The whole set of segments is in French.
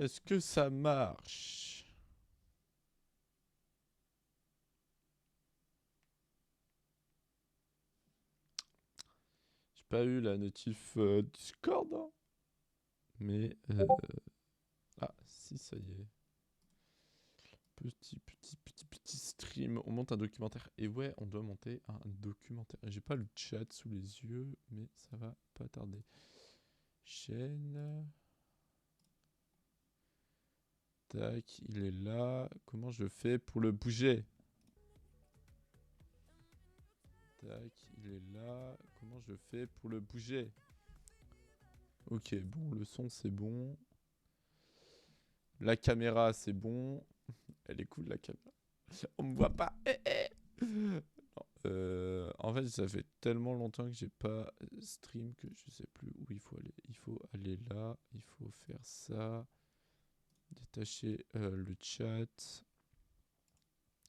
Est-ce que ça marche? J'ai pas eu la notif Discord, hein. Mais... Ah, si, ça y est. Petit stream. On monte un documentaire. Et ouais, on doit monter un documentaire. J'ai pas le chat sous les yeux, mais ça va pas tarder. Chaîne. Tac, il est là. Comment je fais pour le bouger? Tac, il est là. Comment je fais pour le bouger? Ok, bon, le son c'est bon. La caméra c'est bon. Elle est cool la caméra. On me voit pas. Non, en fait, ça fait tellement longtemps que j'ai pas stream que je sais plus où il faut aller. Il faut aller là. Il faut faire ça. Détacher le chat.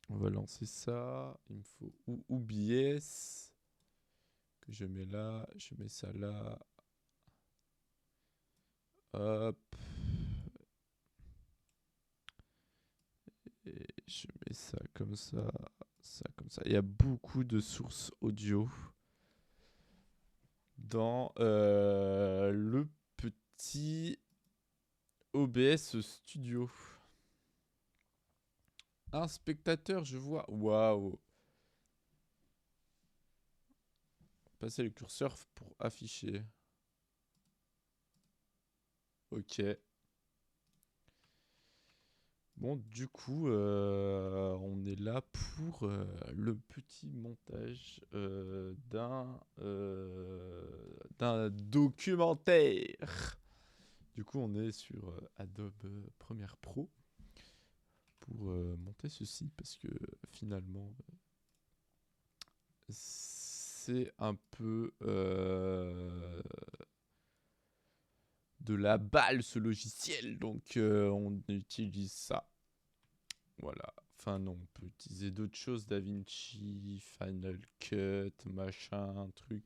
On va lancer ça. Il me faut OBS. Que je mets là. Je mets ça là. Hop. Et je mets ça comme ça. Ça comme ça. Il y a beaucoup de sources audio dans le petit OBS Studio. Un spectateur, je vois. Waouh. Passer le curseur pour afficher. Ok. Bon, du coup, on est là pour le petit montage d'un documentaire. Du coup, on est sur Adobe Premiere Pro pour monter ceci parce que finalement, c'est un peu de la balle ce logiciel, donc on utilise ça. Voilà. Enfin non, on peut utiliser d'autres choses, DaVinci, Final Cut, machin, truc.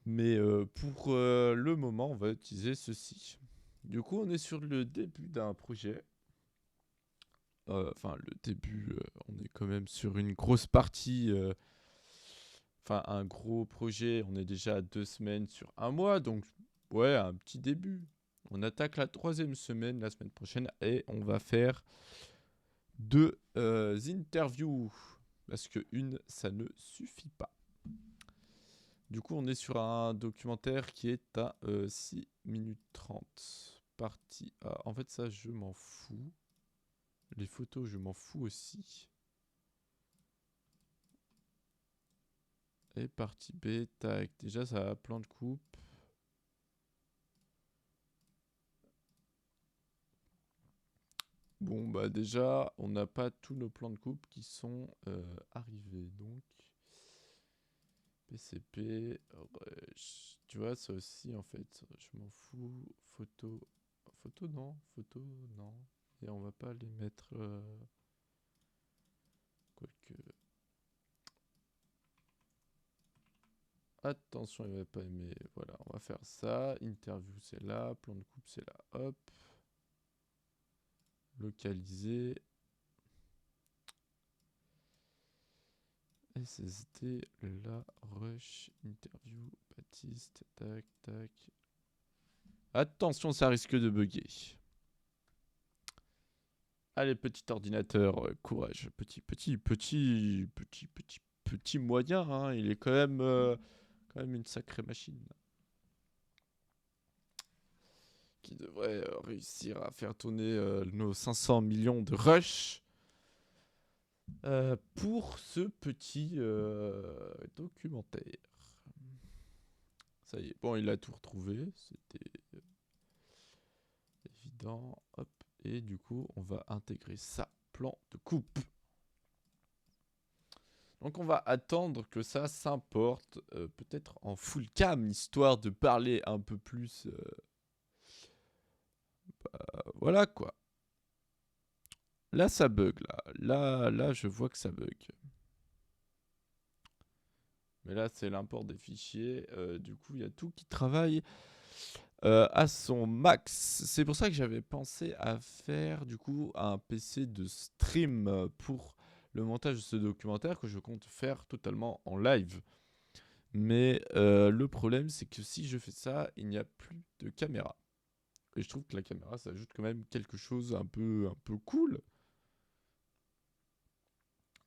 Mais pour le moment, on va utiliser ceci. Du coup, on est sur le début d'un projet. Enfin, le début, on est quand même sur une grosse partie. Enfin, un gros projet. On est déjà à 2 semaines sur un mois. Donc, ouais, un petit début. On attaque la 3e semaine la semaine prochaine. Et on va faire 2 interviews. Parce que une, ça ne suffit pas. Du coup, on est sur un documentaire qui est à 6 minutes 30. Partie A. En fait, ça, je m'en fous. Les photos, je m'en fous aussi. Et partie B, tac. Déjà, ça a plan de coupe. Bon, bah déjà, on n'a pas tous nos plans de coupe qui sont arrivés. Donc, PCP, tu vois, ça aussi, en fait, je m'en fous. Photo, photo, non. Photo, non. Et on va pas les mettre... quoique... Attention, il va pas aimer. Voilà, on va faire ça. Interview, c'est là. Plan de coupe, c'est là. Hop. Localiser. SSD, la rush, interview, Baptiste, tac, tac. Attention, ça risque de bugger. Allez, petit ordinateur, courage. Petit moyen, hein. Il est quand même une sacrée machine. Qui devrait réussir à faire tourner nos 500 millions de rush. Pour ce petit documentaire. Ça y est, bon, il a tout retrouvé, c'était évident. Hop, et du coup, on va intégrer ça, plan de coupe. Donc, on va attendre que ça s'importe, peut-être en full cam, histoire de parler un peu plus. Voilà quoi. Là, ça bug, là, je vois que ça bug. Mais là, c'est l'import des fichiers. Du coup, il y a tout qui travaille à son max. C'est pour ça que j'avais pensé à faire du coup un PC de stream pour le montage de ce documentaire que je compte faire totalement en live. Mais le problème, c'est que si je fais ça, il n'y a plus de caméra. Et je trouve que la caméra, ça ajoute quand même quelque chose un peu cool.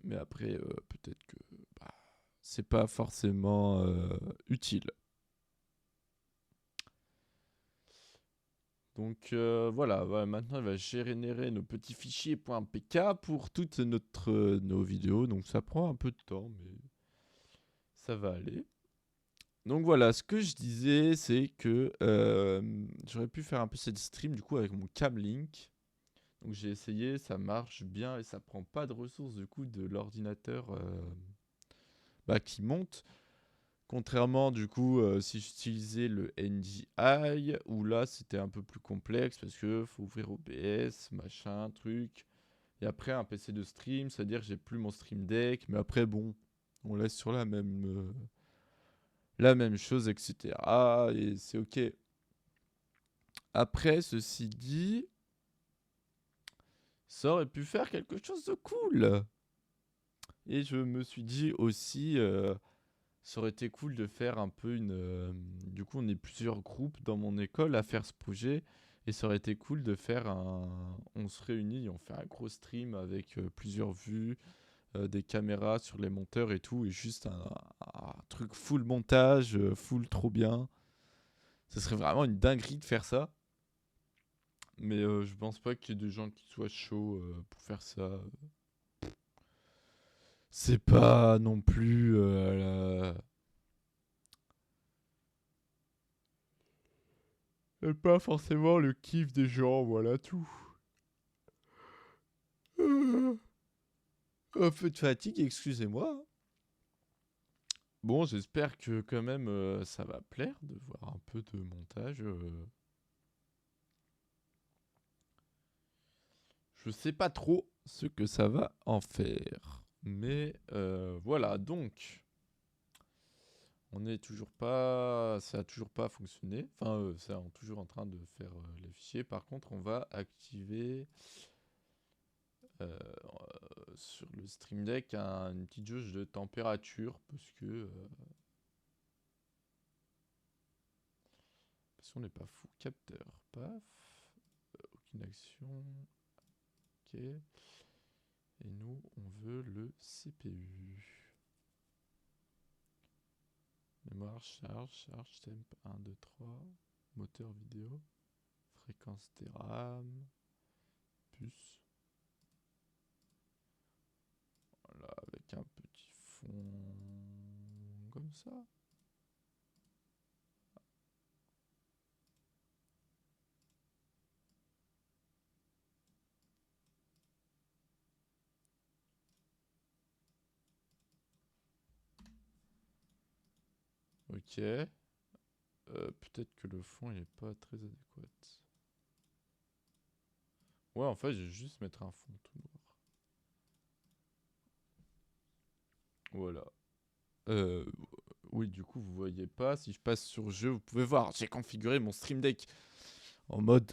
Mais après, peut-être que bah, c'est pas forcément utile. Donc voilà, maintenant, il va générer nos petits fichiers .pk pour toutes nos vidéos. Donc ça prend un peu de temps, mais ça va aller. Donc voilà, ce que je disais, c'est que j'aurais pu faire un peu cette stream du coup avec mon Camlink. Donc j'ai essayé, ça marche bien et ça prend pas de ressources du coup de l'ordinateur qui monte. Contrairement du coup si j'utilisais le NDI, où là c'était un peu plus complexe parce que faut ouvrir OBS, machin, truc. Et après un PC de stream, c'est-à-dire que j'ai plus mon Stream Deck, mais après bon, on laisse sur la même chose, etc. Et c'est ok. Après, ceci dit, ça aurait pu faire quelque chose de cool. Et je me suis dit aussi, ça aurait été cool de faire un peu une... du coup, on est plusieurs groupes dans mon école à faire ce projet. Et ça aurait été cool de faire un... On se réunit, on fait un gros stream avec plusieurs vues, des caméras sur les monteurs et tout. Et juste un truc full montage, full trop bien. Ce serait vraiment une dinguerie de faire ça. Mais je pense pas qu'il y ait des gens qui soient chauds pour faire ça. C'est pas non plus pas forcément le kiff des gens, voilà tout. Un peu de fatigue, excusez-moi. Bon, j'espère que quand même ça va plaire de voir un peu de montage. Je sais pas trop ce que ça va en faire. Mais voilà, donc on est toujours pas, ça a toujours pas fonctionné. Enfin, c'est toujours en train de faire les fichiers. Par contre, on va activer sur le Stream Deck une petite jauge de température parce qu'on n'est pas fou. Capteur, paf, aucune action. Ok. Et nous, on veut le CPU. Mémoire, charge, temp 1, 2, 3. Moteur vidéo. Fréquence des RAM. Puce. Voilà, avec un petit fond comme ça. Ok. Peut-être que le fond il est pas très adéquat. Ouais, en fait, je vais juste mettre un fond tout noir. Voilà. Oui, du coup, vous voyez pas. Si je passe sur jeu, vous pouvez voir. J'ai configuré mon Stream Deck en mode.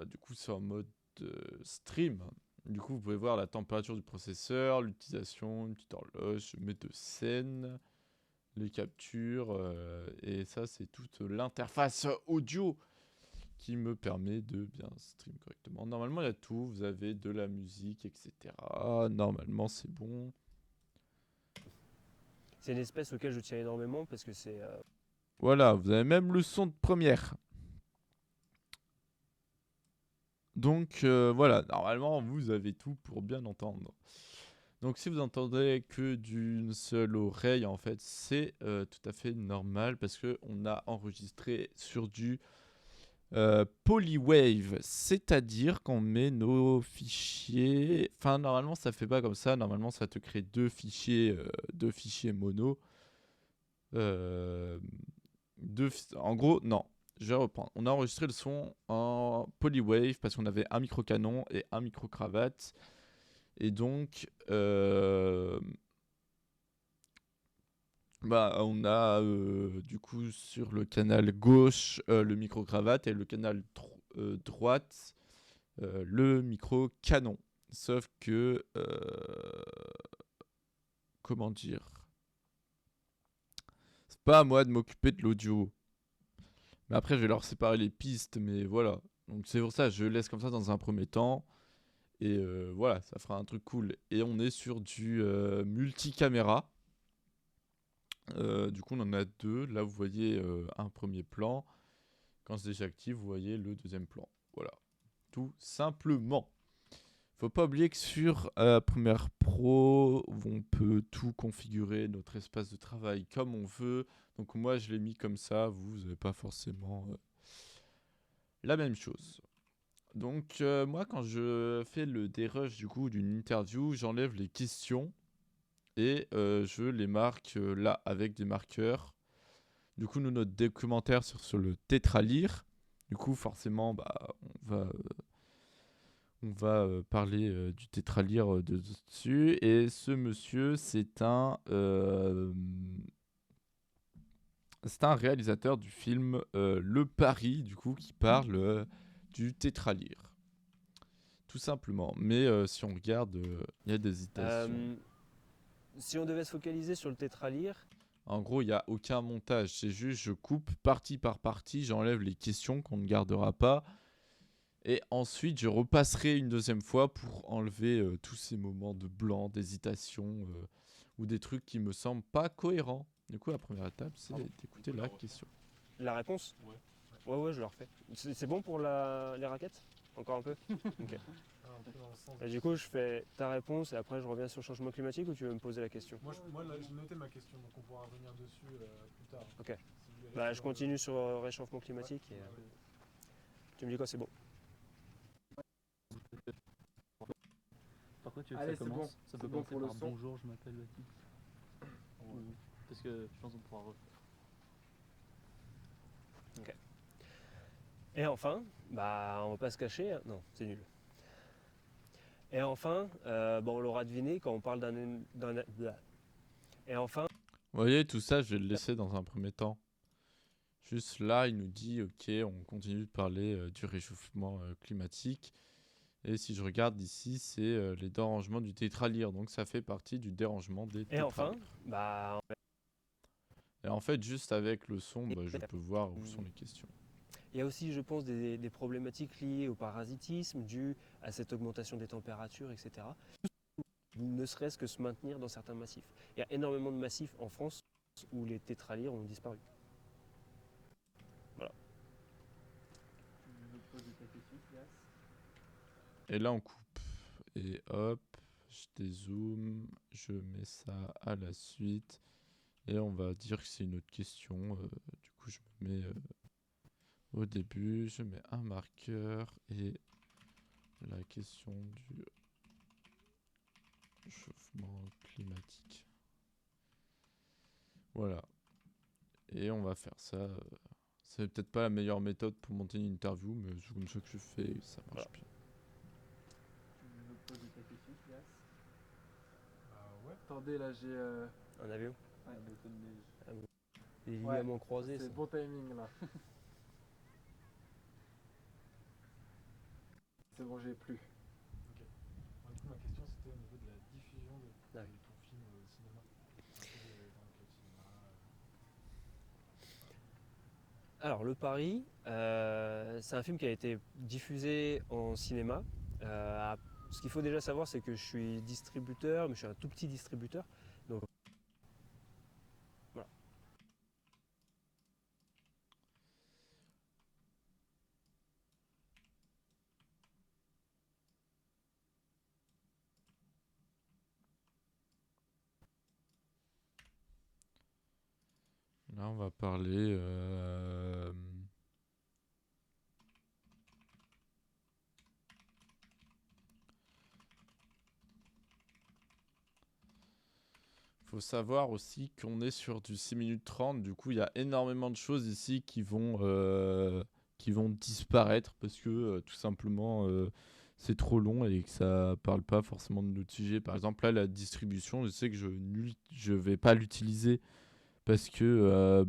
Du coup, c'est en mode stream. Du coup, vous pouvez voir la température du processeur, l'utilisation, une petite horloge, je mets de scène, les captures. Et ça, c'est toute l'interface audio qui me permet de bien stream correctement. Normalement, il y a tout. Vous avez de la musique, etc. Normalement, c'est bon. C'est une espèce auquel je tiens énormément parce que c'est. Voilà, vous avez même le son de première. Donc voilà, normalement, vous avez tout pour bien entendre. Donc si vous entendez que d'une seule oreille, en fait, c'est tout à fait normal parce qu'on a enregistré sur du polywave, c'est-à-dire qu'on met nos fichiers... Enfin, normalement, ça fait pas comme ça. Normalement, ça te crée deux fichiers mono. En gros, non. Je vais reprendre. On a enregistré le son en polywave parce qu'on avait un micro-canon et un micro-cravate. Et donc, Bah, on a du coup sur le canal gauche le micro cravate et le canal droite le micro canon. Sauf que comment dire, c'est pas à moi de m'occuper de l'audio. Mais après, je vais leur séparer les pistes, mais voilà. Donc c'est pour ça, je laisse comme ça dans un premier temps. Et voilà, ça fera un truc cool. Et on est sur du multicaméra. Du coup, on en a deux. Là, vous voyez un premier plan. Quand c'est désactive, vous voyez le deuxième plan. Voilà, tout simplement. Faut pas oublier que sur Premiere Pro, on peut tout configurer, notre espace de travail comme on veut. Donc moi, je l'ai mis comme ça. Vous n'avez pas forcément la même chose. Donc moi, quand je fais le dérush du coup d'une interview, j'enlève les questions et je les marque là avec des marqueurs. Du coup, nous, notre documentaire sur le tétralire. Du coup, forcément, bah, on va parler du tétralire dessus. Et ce monsieur, c'est un réalisateur du film Le Paris, du coup, qui parle du tétralire. Tout simplement. Mais si on regarde, il y a des hésitations. Si on devait se focaliser sur le tétralire, En gros, il n'y a aucun montage. C'est juste, je coupe partie par partie, j'enlève les questions qu'on ne gardera pas. Et ensuite, je repasserai une deuxième fois pour enlever tous ces moments de blanc, d'hésitation ou des trucs qui me semblent pas cohérents. Du coup, la première étape, c'est d'écouter la question. la réponse. Ouais. Ouais, je le refais. C'est bon pour les raquettes? Encore un peu? Ok. Un peu dans le sens. Et du coup, je fais ta réponse et après je reviens sur le changement climatique ou tu veux me poser la question? Moi là, j'ai noté ma question, donc on pourra revenir dessus plus tard. Ok. Si vous voulez Bah, rester je dans le- continue sur le réchauffement climatique et tu me dis quoi, c'est bon. Par quoi tu veux Allez, que ça c'est commence? bon. Ça peut C'est bon commencer pour le par son. bonjour, je m'appelle Baptiste. Parce que je pense qu'on pourra refaire. Et enfin, bah, on va pas se cacher. Non, c'est nul. Et enfin, bon, on l'aura deviné quand on parle blah. Et enfin, Vous voyez, tout ça, je vais le laisser dans un premier temps. Juste là, il nous dit, ok, on continue de parler du réchauffement climatique. Et si je regarde ici, c'est les dérangements du tétralire. Donc ça fait partie du dérangement des et tétralires. enfin, bah, Et en fait, juste avec le son, bah, je peux voir où sont les questions. il y a aussi, je pense, des problématiques liées au parasitisme dues à cette augmentation des températures, etc. Ne serait-ce que se maintenir dans certains massifs. Il y a énormément de massifs en France où les tétralires ont disparu. Voilà. Tu veux poser ta question, Silas? Et là, on coupe. Et hop, je dézoome, je mets ça à la suite. Et on va dire que c'est une autre question. Du coup, je me mets au début, je mets un marqueur et la question du réchauffement climatique. Voilà. Et on va faire ça. C'est peut-être pas la meilleure méthode pour monter une interview, mais c'est comme ça que je fais et ça marche bien. Tu veux poser ta question, Silas? Ouais. Attendez, là j'ai. Un avion Ouais, beaucoup de neige. Les Ouais, ligaments croisés, C'est ça. bon timing là. C'est bon, j'ai plus. Du coup, ma question c'était au niveau de la diffusion de Ouais. ton film au cinéma. Est-ce que dans quel cinéma Alors, Le Paris, c'est un film qui a été diffusé en cinéma. Ce qu'il faut déjà savoir, c'est que je suis distributeur, mais je suis un tout petit distributeur. Donc, voilà. Là, on va parler. Faut savoir aussi qu'on est sur du 6 minutes 30. Du coup, il y a énormément de choses ici qui vont disparaître parce que tout simplement c'est trop long et que ça parle pas forcément de notre sujet. Par exemple, là, la distribution, je sais que je vais pas l'utiliser Parce que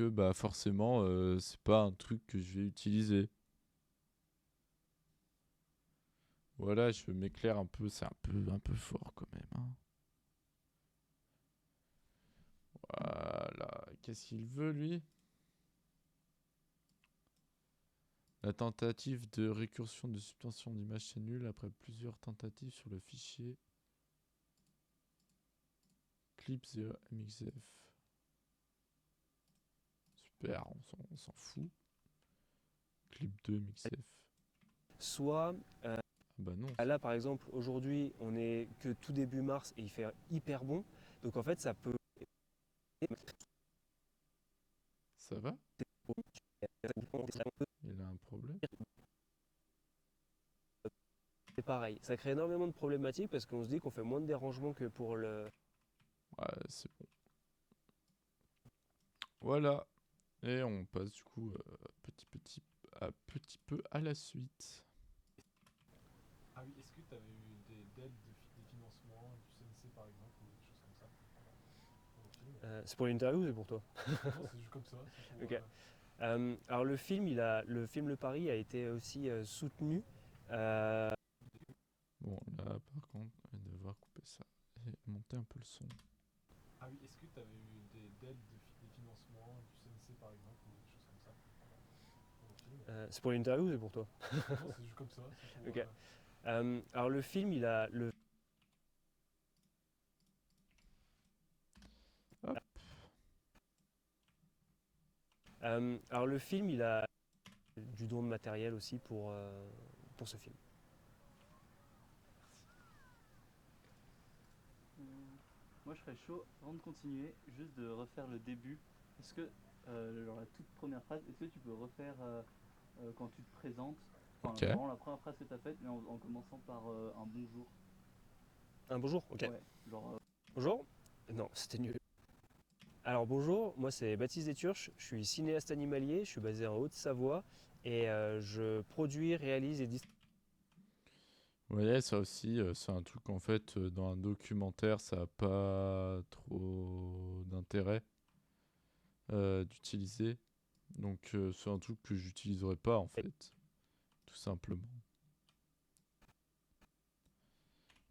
bah forcément, c'est pas un truc que je vais utiliser. Voilà, je m'éclaire un peu, c'est un peu fort quand même, hein. Voilà, qu'est-ce qu'il veut lui? La tentative de récursion de subtention d'image c'est nul après plusieurs tentatives sur le fichier clip 0 mxf. Super, on s'en fout. Clip 2 mxf. Soit, Ah bah non. là par exemple, aujourd'hui, on est que tout début mars et il fait hyper bon. Donc en fait, ça peut. Ça va? Il a un problème? C'est pareil. Ça crée énormément de problématiques parce qu'on se dit qu'on fait moins de dérangements que pour le. Ouais, c'est bon. Voilà. Et on passe du coup petit peu à la suite. Ah oui, est-ce que tu avais eu des aides, des financements du CNC par exemple, ou des choses comme ça pour le film? C'est pour l'interview ou c'est pour toi? Non, c'est juste comme ça. C'est pour, Ok. Alors le film, Le Paris a été aussi soutenu. euh, Bon, là par contre, on va devoir couper ça et monter un peu le son. Ah oui, est-ce que tu avais eu des aides, des financements du CNC par exemple, ou des choses comme ça pour le film? c'est pour l'interview ou c'est pour toi? Non, c'est juste comme ça. C'est pour, Ok. Alors le film, Hop. Alors le film, il a du don de matériel aussi pour ce film. Euh, Moi, je serais chaud, avant de continuer, juste de refaire le début. Est-ce que, genre la toute première phrase, est-ce que tu peux refaire quand tu te présentes, enfin Ok. vraiment la première phrase que tu as faite, mais en commençant par un bonjour. Un bonjour, ok. Ouais, genre Bonjour. Non, c'était nul. Alors bonjour, moi c'est Baptiste Déturche, je suis cinéaste animalier, je suis basé en Haute-Savoie et je produis, réalise et distribue. Ouais, ça aussi, c'est un truc en fait, dans un documentaire, ça a pas trop d'intérêt d'utiliser. Donc c'est un truc que j'utiliserai pas en fait, tout simplement.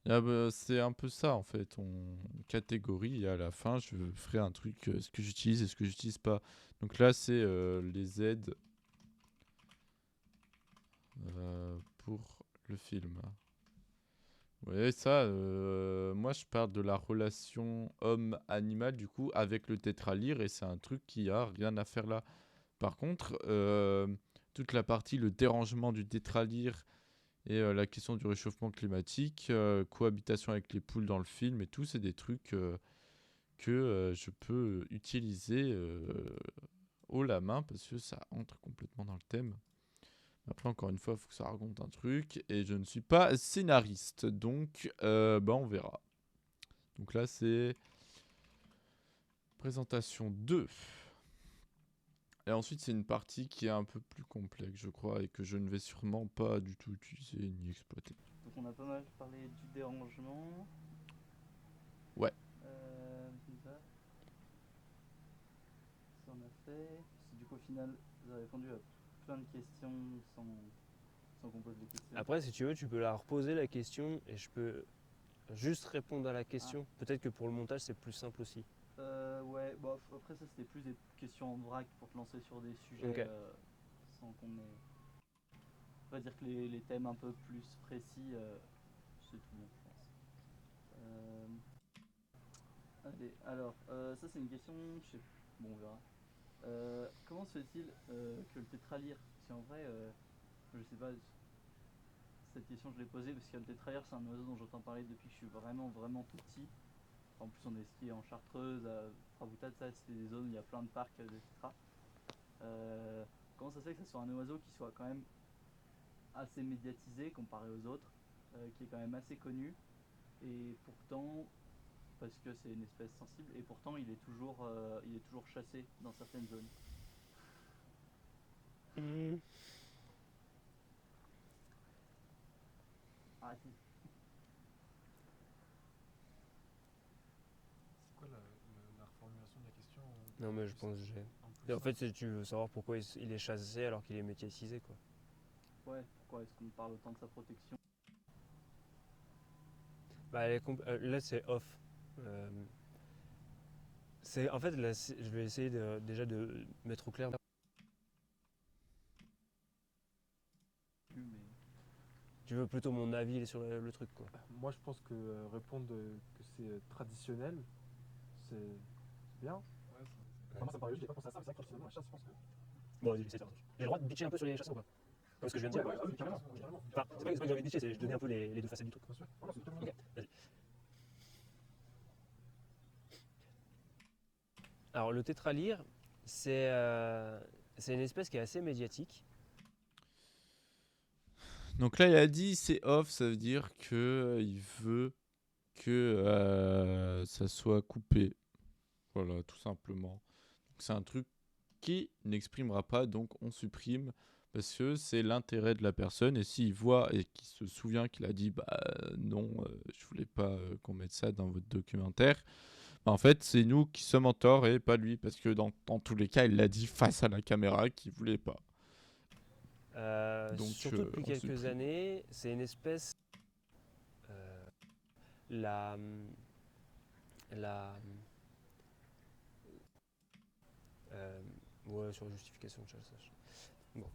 Ah bah, c'est un peu ça en fait, on catégorie et à la fin je ferai un truc, ce que j'utilise et ce que j'utilise pas. Donc là c'est les aides pour le film. Ouais, ça, moi je parle de la relation homme-animal du coup avec le tétralyre et c'est un truc qui a rien à faire là. Par contre, toute la partie, le dérangement du tétralyre et la question du réchauffement climatique, cohabitation avec les poules dans le film et tout, c'est des trucs que je peux utiliser haut la main parce que ça entre complètement dans le thème. Après, encore une fois, il faut que ça raconte un truc et je ne suis pas scénariste, donc bah, on verra. Donc là, c'est présentation 2. Et ensuite, c'est une partie qui est un peu plus complexe, je crois, et que je ne vais sûrement pas du tout utiliser ni exploiter. donc on a pas mal parlé du dérangement. Ouais. Comme ça on a fait. Du coup, au final, vous avez répondu à plein de questions sans qu'on pose des questions. Après si tu veux tu peux la reposer la question et je peux juste répondre à la question. Peut-être que pour le montage c'est plus simple aussi. Ouais, bon, après ça c'était plus des questions en vrac pour te lancer sur des sujets Ok. sans qu'on ait. On va dire que les thèmes un peu plus précis, c'est tout bon, je pense. Allez, alors, ça c'est une question, je sais, bon on verra. Comment se fait-il que le tétralyre, parce qu'en vrai, je sais pas, cette question je l'ai posée parce que le tétralyre c'est un oiseau dont j'entends parler depuis que je suis vraiment tout petit. En plus on est skié en Chartreuse, à Fraboutade, ça c'est des zones où il y a plein de parcs de tétras. Comment ça se fait que ce soit un oiseau qui soit quand même assez médiatisé comparé aux autres, qui est quand même assez connu, et pourtant, parce que c'est une espèce sensible, et pourtant il est toujours chassé dans certaines zones. Ah si, Non, mais je pense que j'ai. un plus Et en fait, simple. tu veux savoir pourquoi il est chassé alors qu'il est médiatisé, quoi. Ouais, pourquoi est-ce qu'on parle autant de sa protection? Bah, là, c'est off. Euh, en fait, là, je vais essayer déjà de mettre au clair. Mais Tu veux plutôt mon avis sur le truc, quoi. Moi, je pense que répondre que c'est traditionnel, c'est bien. Ouais, Enfin, moi, ça me paraît juste, j'ai pas pensé à ça, mais c'est vrai que traditionnellement, la chasse, je pense que. Bon, vas-y, c'est ça. J'ai le droit de bitcher un peu sur les chasseurs, ou pas? Comme ce que je viens de dire. Ouais, oui, carrément, carrément. Enfin, c'est pas que j'ai envie de bitcher, c'est je donnais un peu les deux facettes du truc. Bien sûr. Voilà, c'est carrément Ok, bien. vas-y. Alors, le tétralyre, c'est une espèce qui est assez médiatique. Donc là, il a dit c'est off, ça veut dire que il veut que ça soit coupé. Voilà, tout simplement. Donc, c'est un truc qui n'exprimera pas, donc on supprime parce que c'est l'intérêt de la personne. Et s'il voit et qu'il se souvient qu'il a dit bah non, je voulais pas qu'on mette ça dans votre documentaire, bah, en fait, c'est nous qui sommes en tort et pas lui parce que dans tous les cas, il l'a dit face à la caméra qu'il voulait pas. Donc, Surtout depuis on quelques supprime. années, c'est une espèce. euh, la. La. euh, ouais, sur justification de chassage. Bon.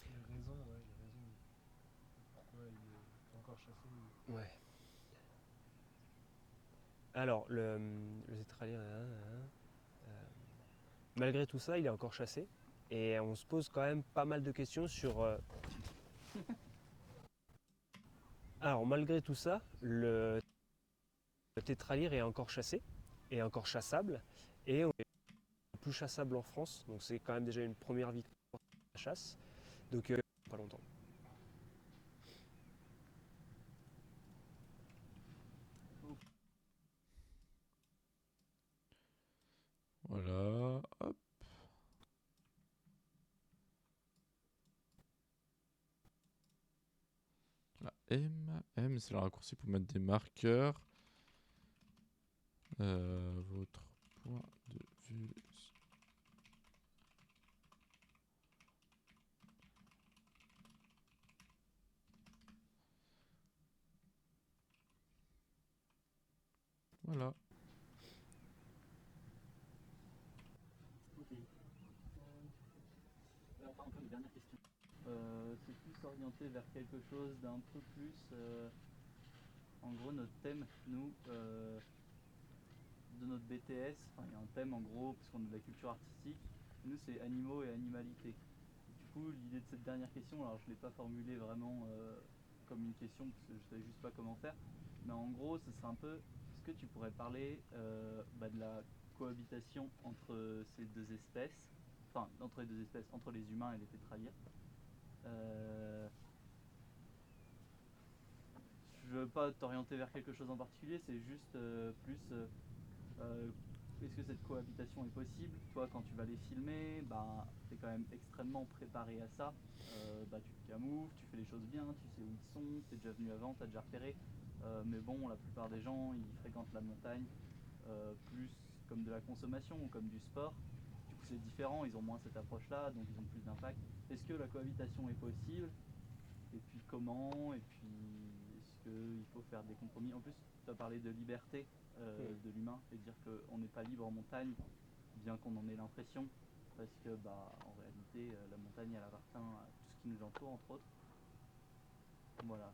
les raisons, ouais, les raisons pourquoi il est encore chassé. Ouais. Alors, le tétralyre, malgré tout ça, il est encore chassé. Et on se pose quand même pas mal de questions sur. Alors, malgré tout ça, le tétralyre est encore chassé, est encore chassable. Et on est plus chassable en France. Donc, c'est quand même déjà une première victoire de la chasse. Donc, pas longtemps. Voilà. Hop. La M, c'est le raccourci pour mettre des marqueurs. Votre point de vue. Voilà. ok. Enfin, un peu une dernière question. C'est plus orienté vers quelque chose d'un peu plus. En gros, notre thème, nous, de notre BTS, enfin, il y a un thème en gros, puisqu'on est de la culture artistique. Nous, c'est animaux et animalité. Du coup, l'idée de cette dernière question, alors je ne l'ai pas formulée vraiment comme une question, parce que je ne savais juste pas comment faire. Mais en gros, ce serait un peu, est-ce que tu pourrais parler de la cohabitation entre ces deux espèces, enfin, entre les deux espèces, entre les humains et les tétralyres. Je veux pas t'orienter vers quelque chose en particulier, c'est juste est-ce que cette cohabitation est possible? Toi, quand tu vas les filmer, bah, tu es quand même extrêmement préparé à ça. Tu te camoufles, tu fais les choses bien, tu sais où ils sont, tu es déjà venu avant, tu as déjà repéré. Mais bon, la plupart des gens, ils fréquentent la montagne plus comme de la consommation ou comme du sport. Du coup, c'est différent, ils ont moins cette approche-là, donc ils ont plus d'impact. Est-ce que la cohabitation est possible? Et puis comment? Et puis est-ce qu'il faut faire des compromis? En plus, tu as parlé de liberté de l'humain et dire qu'on n'est pas libre en montagne, bien qu'on en ait l'impression, parce que en réalité, la montagne elle appartient à tout ce qui nous entoure, entre autres. Voilà,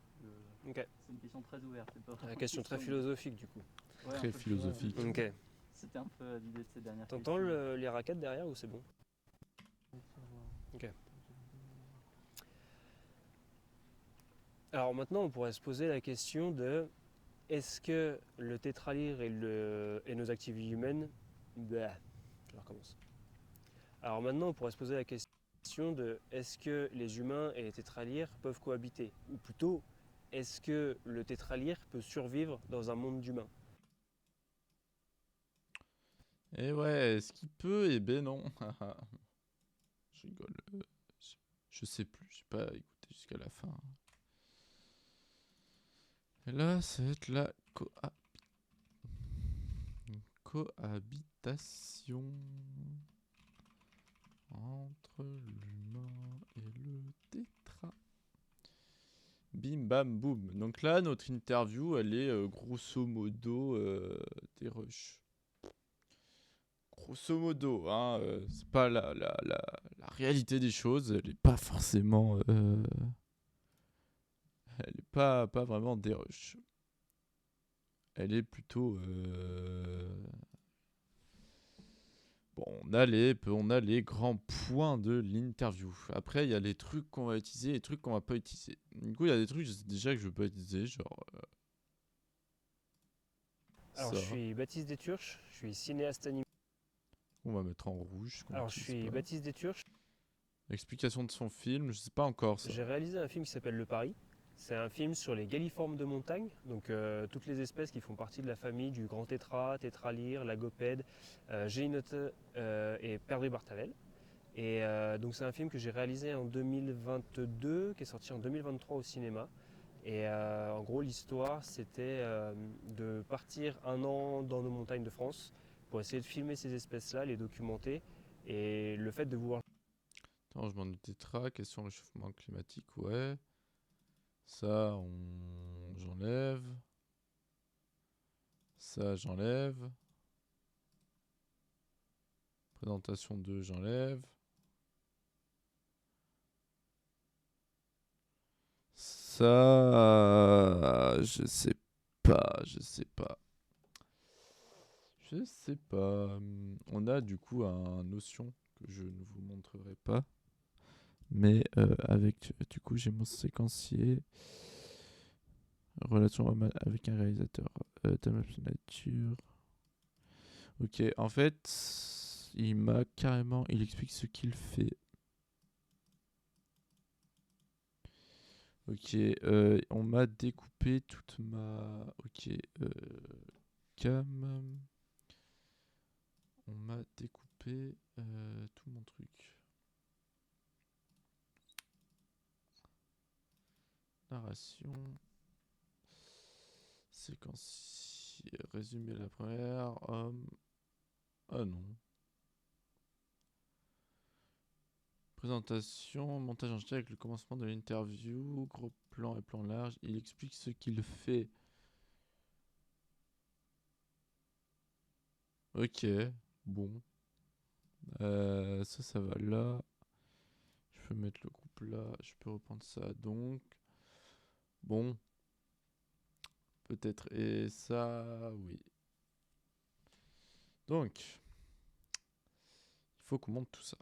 Ok. c'est une question très ouverte. C'est pas Une vraiment une question très mais- philosophique du coup. Ouais, un Très peu, philosophique. Ok. C'était un peu l'idée de ces dernières T'entends questions. les raquettes derrière ou c'est bon? Ok. Alors maintenant, on pourrait se poser la question de est-ce que le tétralyre et nos activités humaines. Bah, je recommence. Alors maintenant, on pourrait se poser la question de est-ce que les humains et les tétralyres peuvent cohabiter? Ou plutôt, est-ce que le tétralyre peut survivre dans un monde d'humains? Et ouais, est-ce qu'il peut? Eh ben non. Je rigole. Je sais plus, j'ai pas écouté jusqu'à la fin. Et là, ça va être la cohabitation entre l'humain et le tétra. Bim bam boum. Donc là, notre interview, elle est grosso modo des rushs. Grosso modo, hein, c'est pas la réalité des choses. Elle est pas forcément, elle est pas vraiment des rushs. Elle est plutôt. Bon, on a les grands points de l'interview. Après, il y a les trucs qu'on va utiliser et les trucs qu'on va pas utiliser. Du coup, il y a des trucs déjà que je veux pas utiliser, genre. Alors, Ça. je suis Baptiste Déturche, je suis cinéaste animé. On va mettre en rouge. Alors, je suis Baptiste Déturche. Explication de son film, je sais pas encore ça. J'ai réalisé un film qui s'appelle Le Paris. C'est un film sur les galliformes de montagne, donc toutes les espèces qui font partie de la famille du grand tétra, tétralyre, lagopède, géinote et perdrix-bartavel. Et donc c'est un film que j'ai réalisé en 2022, qui est sorti en 2023 au cinéma. Et en gros l'histoire c'était de partir un an dans nos montagnes de France pour essayer de filmer ces espèces-là, les documenter. Et le fait de vouloir... Changement du tétra, question réchauffement climatique, ouais. Ça, j'enlève. Ça, j'enlève. Présentation 2, j'enlève. Ça, je sais pas. On a du coup un notion que je ne vous montrerai pas. Mais avec, du coup, j'ai mon séquencier. Relation avec un réalisateur. Time-lapse nature. Ok, en fait, il explique ce qu'il fait. Ok, on m'a découpé toute ma... Ok, cam. On m'a découpé tout mon truc. Narration. Séquencier. Résumé la première. Homme. Ah non. Présentation, montage en avec le commencement de l'interview, gros plan et plan large. Il explique ce qu'il fait. Ok, bon. Ça va là. Je peux mettre le groupe là. Je peux reprendre ça donc. Bon. Peut-être. Et ça, oui. Donc, il faut qu'on monte tout ça.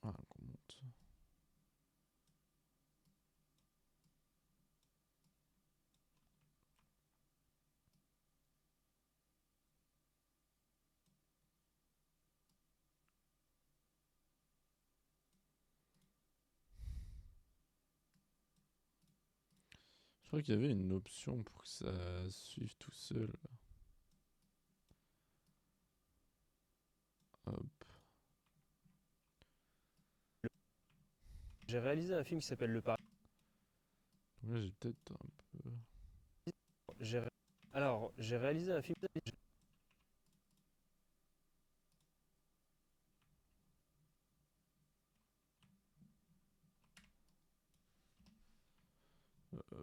Voilà, qu'on monte. Je crois qu'il y avait une option pour que ça suive tout seul. Hop. J'ai réalisé un film qui s'appelle Le Paris. Donc là, j'ai peut-être un peu... Alors, j'ai réalisé un film...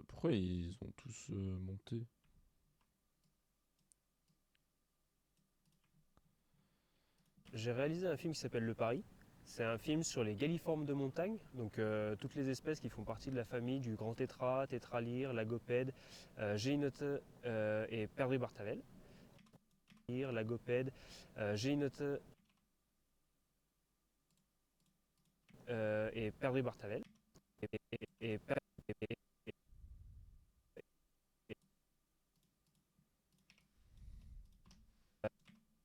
pourquoi ils ont tous monté? J'ai réalisé un film qui s'appelle Le Paris. C'est un film sur les galliformes de montagne, donc toutes les espèces qui font partie de la famille du grand tétra, tétralyre, lagopède, géinote et perdrix-bartavel. Lagopède, géinote et perdrix-bartavel. Et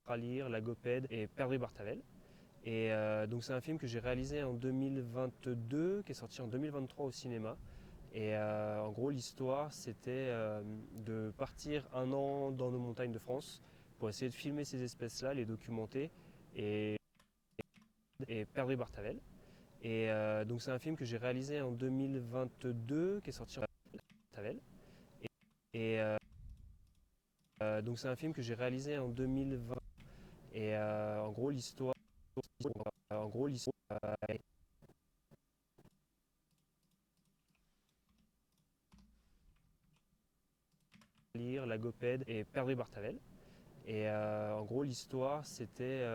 tétralyre, lagopède et perdrix-bartavel. Et donc c'est un film que j'ai réalisé en 2022, qui est sorti en 2023 au cinéma. Et en gros l'histoire c'était de partir un an dans nos montagnes de France pour essayer de filmer ces espèces-là, les documenter et perdrix-bartavel. Et donc c'est un film que j'ai réalisé en 2022, qui est sorti en Bartavel. Et donc c'est un film que j'ai réalisé en 2020. Et en gros l'histoire est lire Lagopède et Perdrix Bartavel. Et en gros l'histoire c'était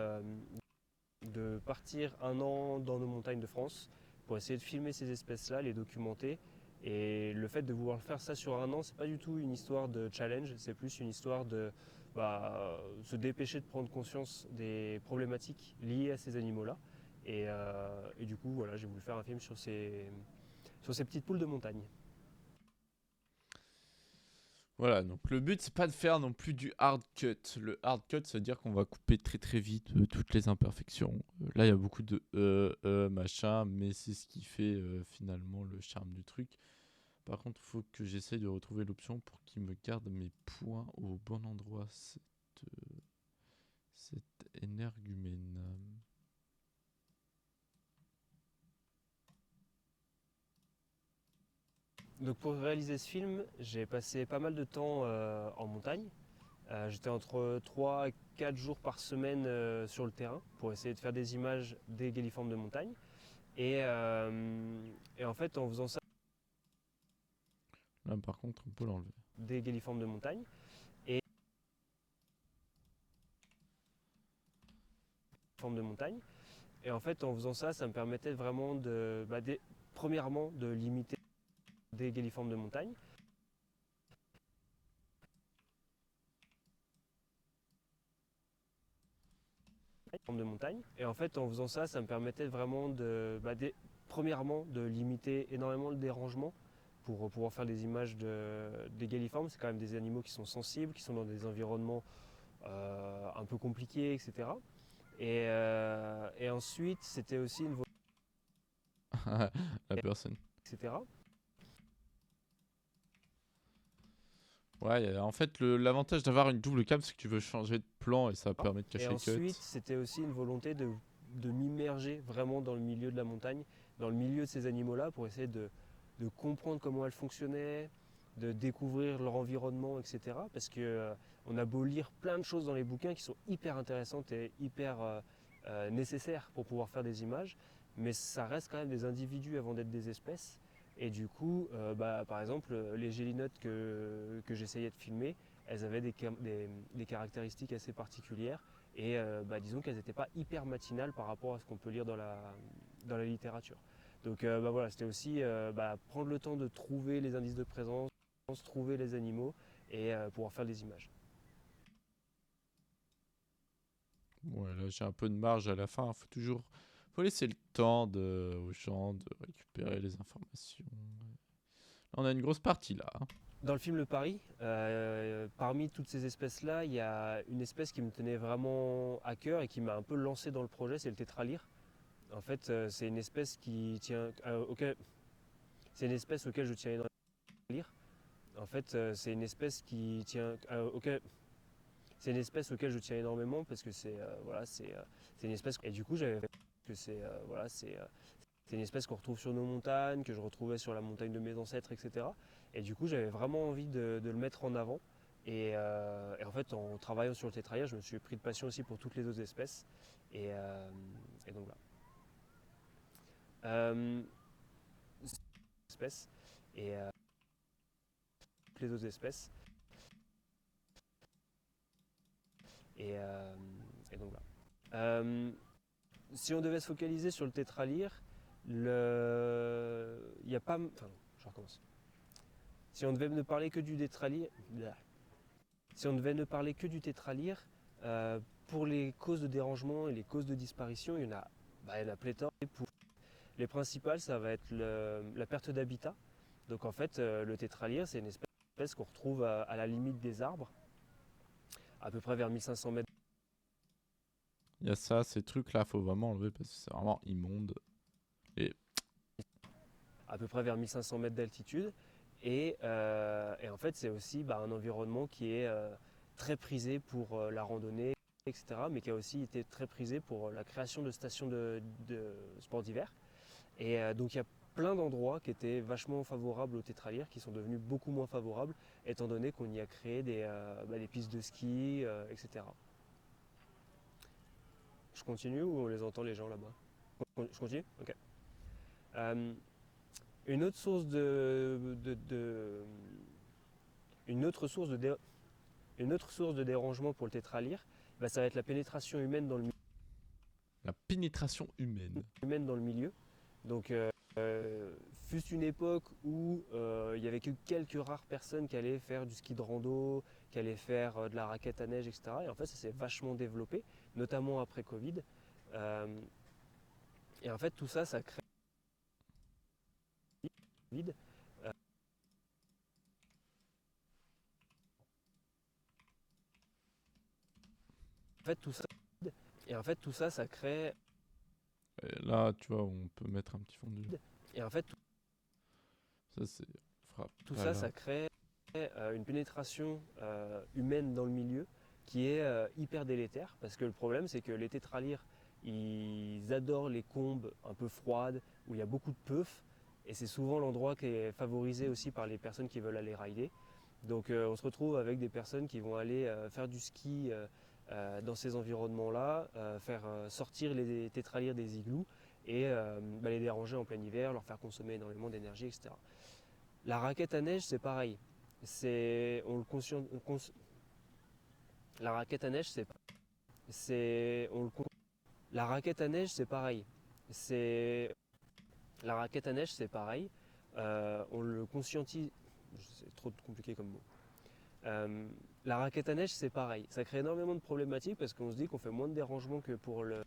de partir un an dans nos montagnes de France pour essayer de filmer ces espèces-là, les documenter. Et le fait de vouloir faire ça sur un an, c'est pas du tout une histoire de challenge, c'est plus une histoire de se dépêcher de prendre conscience des problématiques liées à ces animaux-là. Et du coup, voilà, j'ai voulu faire un film sur ces petites poules de montagne. Voilà, donc le but c'est pas de faire non plus du hard cut. Le hard cut, ça veut dire qu'on va couper très très vite toutes les imperfections. Là, il y a beaucoup de machin, mais c'est ce qui fait finalement le charme du truc. Par contre, il faut que j'essaye de retrouver l'option pour qu'il me garde mes points au bon endroit. Cette énergumène. Donc pour réaliser ce film, j'ai passé pas mal de temps en montagne. J'étais entre 3 et 4 jours par semaine sur le terrain pour essayer de faire des images des galliformes de montagne. Et en fait, en faisant ça, Là, par contre, on peut l'enlever. des galliformes de montagne, et forme de montagne. Et en fait, en faisant ça, ça me permettait vraiment premièrement, de limiter des galliformes de montagne. Et en fait, en faisant ça, ça me permettait vraiment premièrement, de limiter énormément le dérangement pour pouvoir faire des images des galliformes. C'est quand même des animaux qui sont sensibles, qui sont dans des environnements un peu compliqués, etc. Et ensuite, c'était aussi une La personne. etc. Ouais, en fait, l'avantage d'avoir une double cam, c'est que tu veux changer de plan et ça permet de Et cacher le ensuite, cut. c'était aussi une volonté de m'immerger vraiment dans le milieu de la montagne, dans le milieu de ces animaux-là, pour essayer de comprendre comment elles fonctionnaient, de découvrir leur environnement, etc. Parce que on a beau lire plein de choses dans les bouquins qui sont hyper intéressantes et hyper nécessaires pour pouvoir faire des images, mais ça reste quand même des individus avant d'être des espèces. Et du coup, par exemple, les gélinotes que j'essayais de filmer, elles avaient des caractéristiques assez particulières. Et disons qu'elles n'étaient pas hyper matinales par rapport à ce qu'on peut lire dans la littérature. Donc voilà, c'était aussi prendre le temps de trouver les indices de présence, trouver les animaux et pouvoir faire des images. Ouais, là, j'ai un peu de marge à la fin. Faut laisser le temps aux gens de récupérer les informations. Là, on a une grosse partie là. Hein. Dans le film Le Paris, parmi toutes ces espèces-là, il y a une espèce qui me tenait vraiment à cœur et qui m'a un peu lancé dans le projet, c'est le tétralyre. En fait, c'est une espèce c'est une espèce auquel je tiens énormément à lire. En fait, c'est une espèce c'est une espèce auquel je tiens énormément parce que c'est une espèce et du coup j'avais que c'est une espèce qu'on retrouve sur nos montagnes, que je retrouvais sur la montagne de mes ancêtres, etc. Et du coup j'avais vraiment envie de le mettre en avant. Et en fait, en travaillant sur le tétralyre, je me suis pris de passion aussi pour toutes les autres espèces. Et donc voilà. Espèces et toutes les autres espèces. Et donc voilà. Si on devait se focaliser sur le tétralyre, il n'y a pas. Enfin, je recommence. Si on devait ne parler que du tétralyre, si on devait ne parler que du tétralyre, pour les causes de dérangement et les causes de disparition, il y en a pléthore. Les principales, ça va être la perte d'habitat. Donc en fait, le tétralyre, c'est une espèce qu'on retrouve à la limite des arbres, à peu près vers 1500 mètres. Il y a ça, ces trucs-là, faut vraiment enlever parce que c'est vraiment immonde. À peu près vers 1500 mètres d'altitude. Et en fait, c'est aussi un environnement qui est très prisé pour la randonnée, etc., mais qui a aussi été très prisé pour la création de stations de sport d'hiver. Et donc il y a plein d'endroits qui étaient vachement favorables aux tétralyres qui sont devenus beaucoup moins favorables étant donné qu'on y a créé des pistes de ski, etc. Je continue ou on les entend les gens là-bas? Je continue? Ok. Euh, une autre source une autre source de dérangement pour le tétralyre, bah, ça va être la pénétration humaine dans La pénétration humaine. le milieu. Donc, fut une époque où il n'y avait que quelques rares personnes qui allaient faire du ski de rando, qui allaient faire de la raquette à neige, etc. Et en fait, ça s'est vachement développé, notamment après Covid. Et en fait, tout ça, ça crée Covid. En fait, tout ça, ça crée. Et là, tu vois, on peut mettre un petit fondu. Et en fait, Ça, c'est frappe. tout Voilà. ça, ça crée une pénétration humaine dans le milieu qui est hyper délétère. Parce que le problème, c'est que les tétralyres, ils adorent les combes un peu froides, où il y a beaucoup de peuf. Et c'est souvent l'endroit qui est favorisé aussi par les personnes qui veulent aller rider. Donc on se retrouve avec des personnes qui vont aller faire du ski dans ces environnements-là, faire sortir les tétralyres des igloos et les déranger en plein hiver, leur faire consommer énormément d'énergie, etc. La raquette à neige, c'est pareil. La raquette à neige, la raquette à neige, c'est pareil. La raquette à neige, c'est pareil. On le conscientise. C'est trop compliqué comme mot. La raquette à neige, c'est pareil. Ça crée énormément de problématiques parce qu'on se dit qu'on fait moins de dérangements que pour le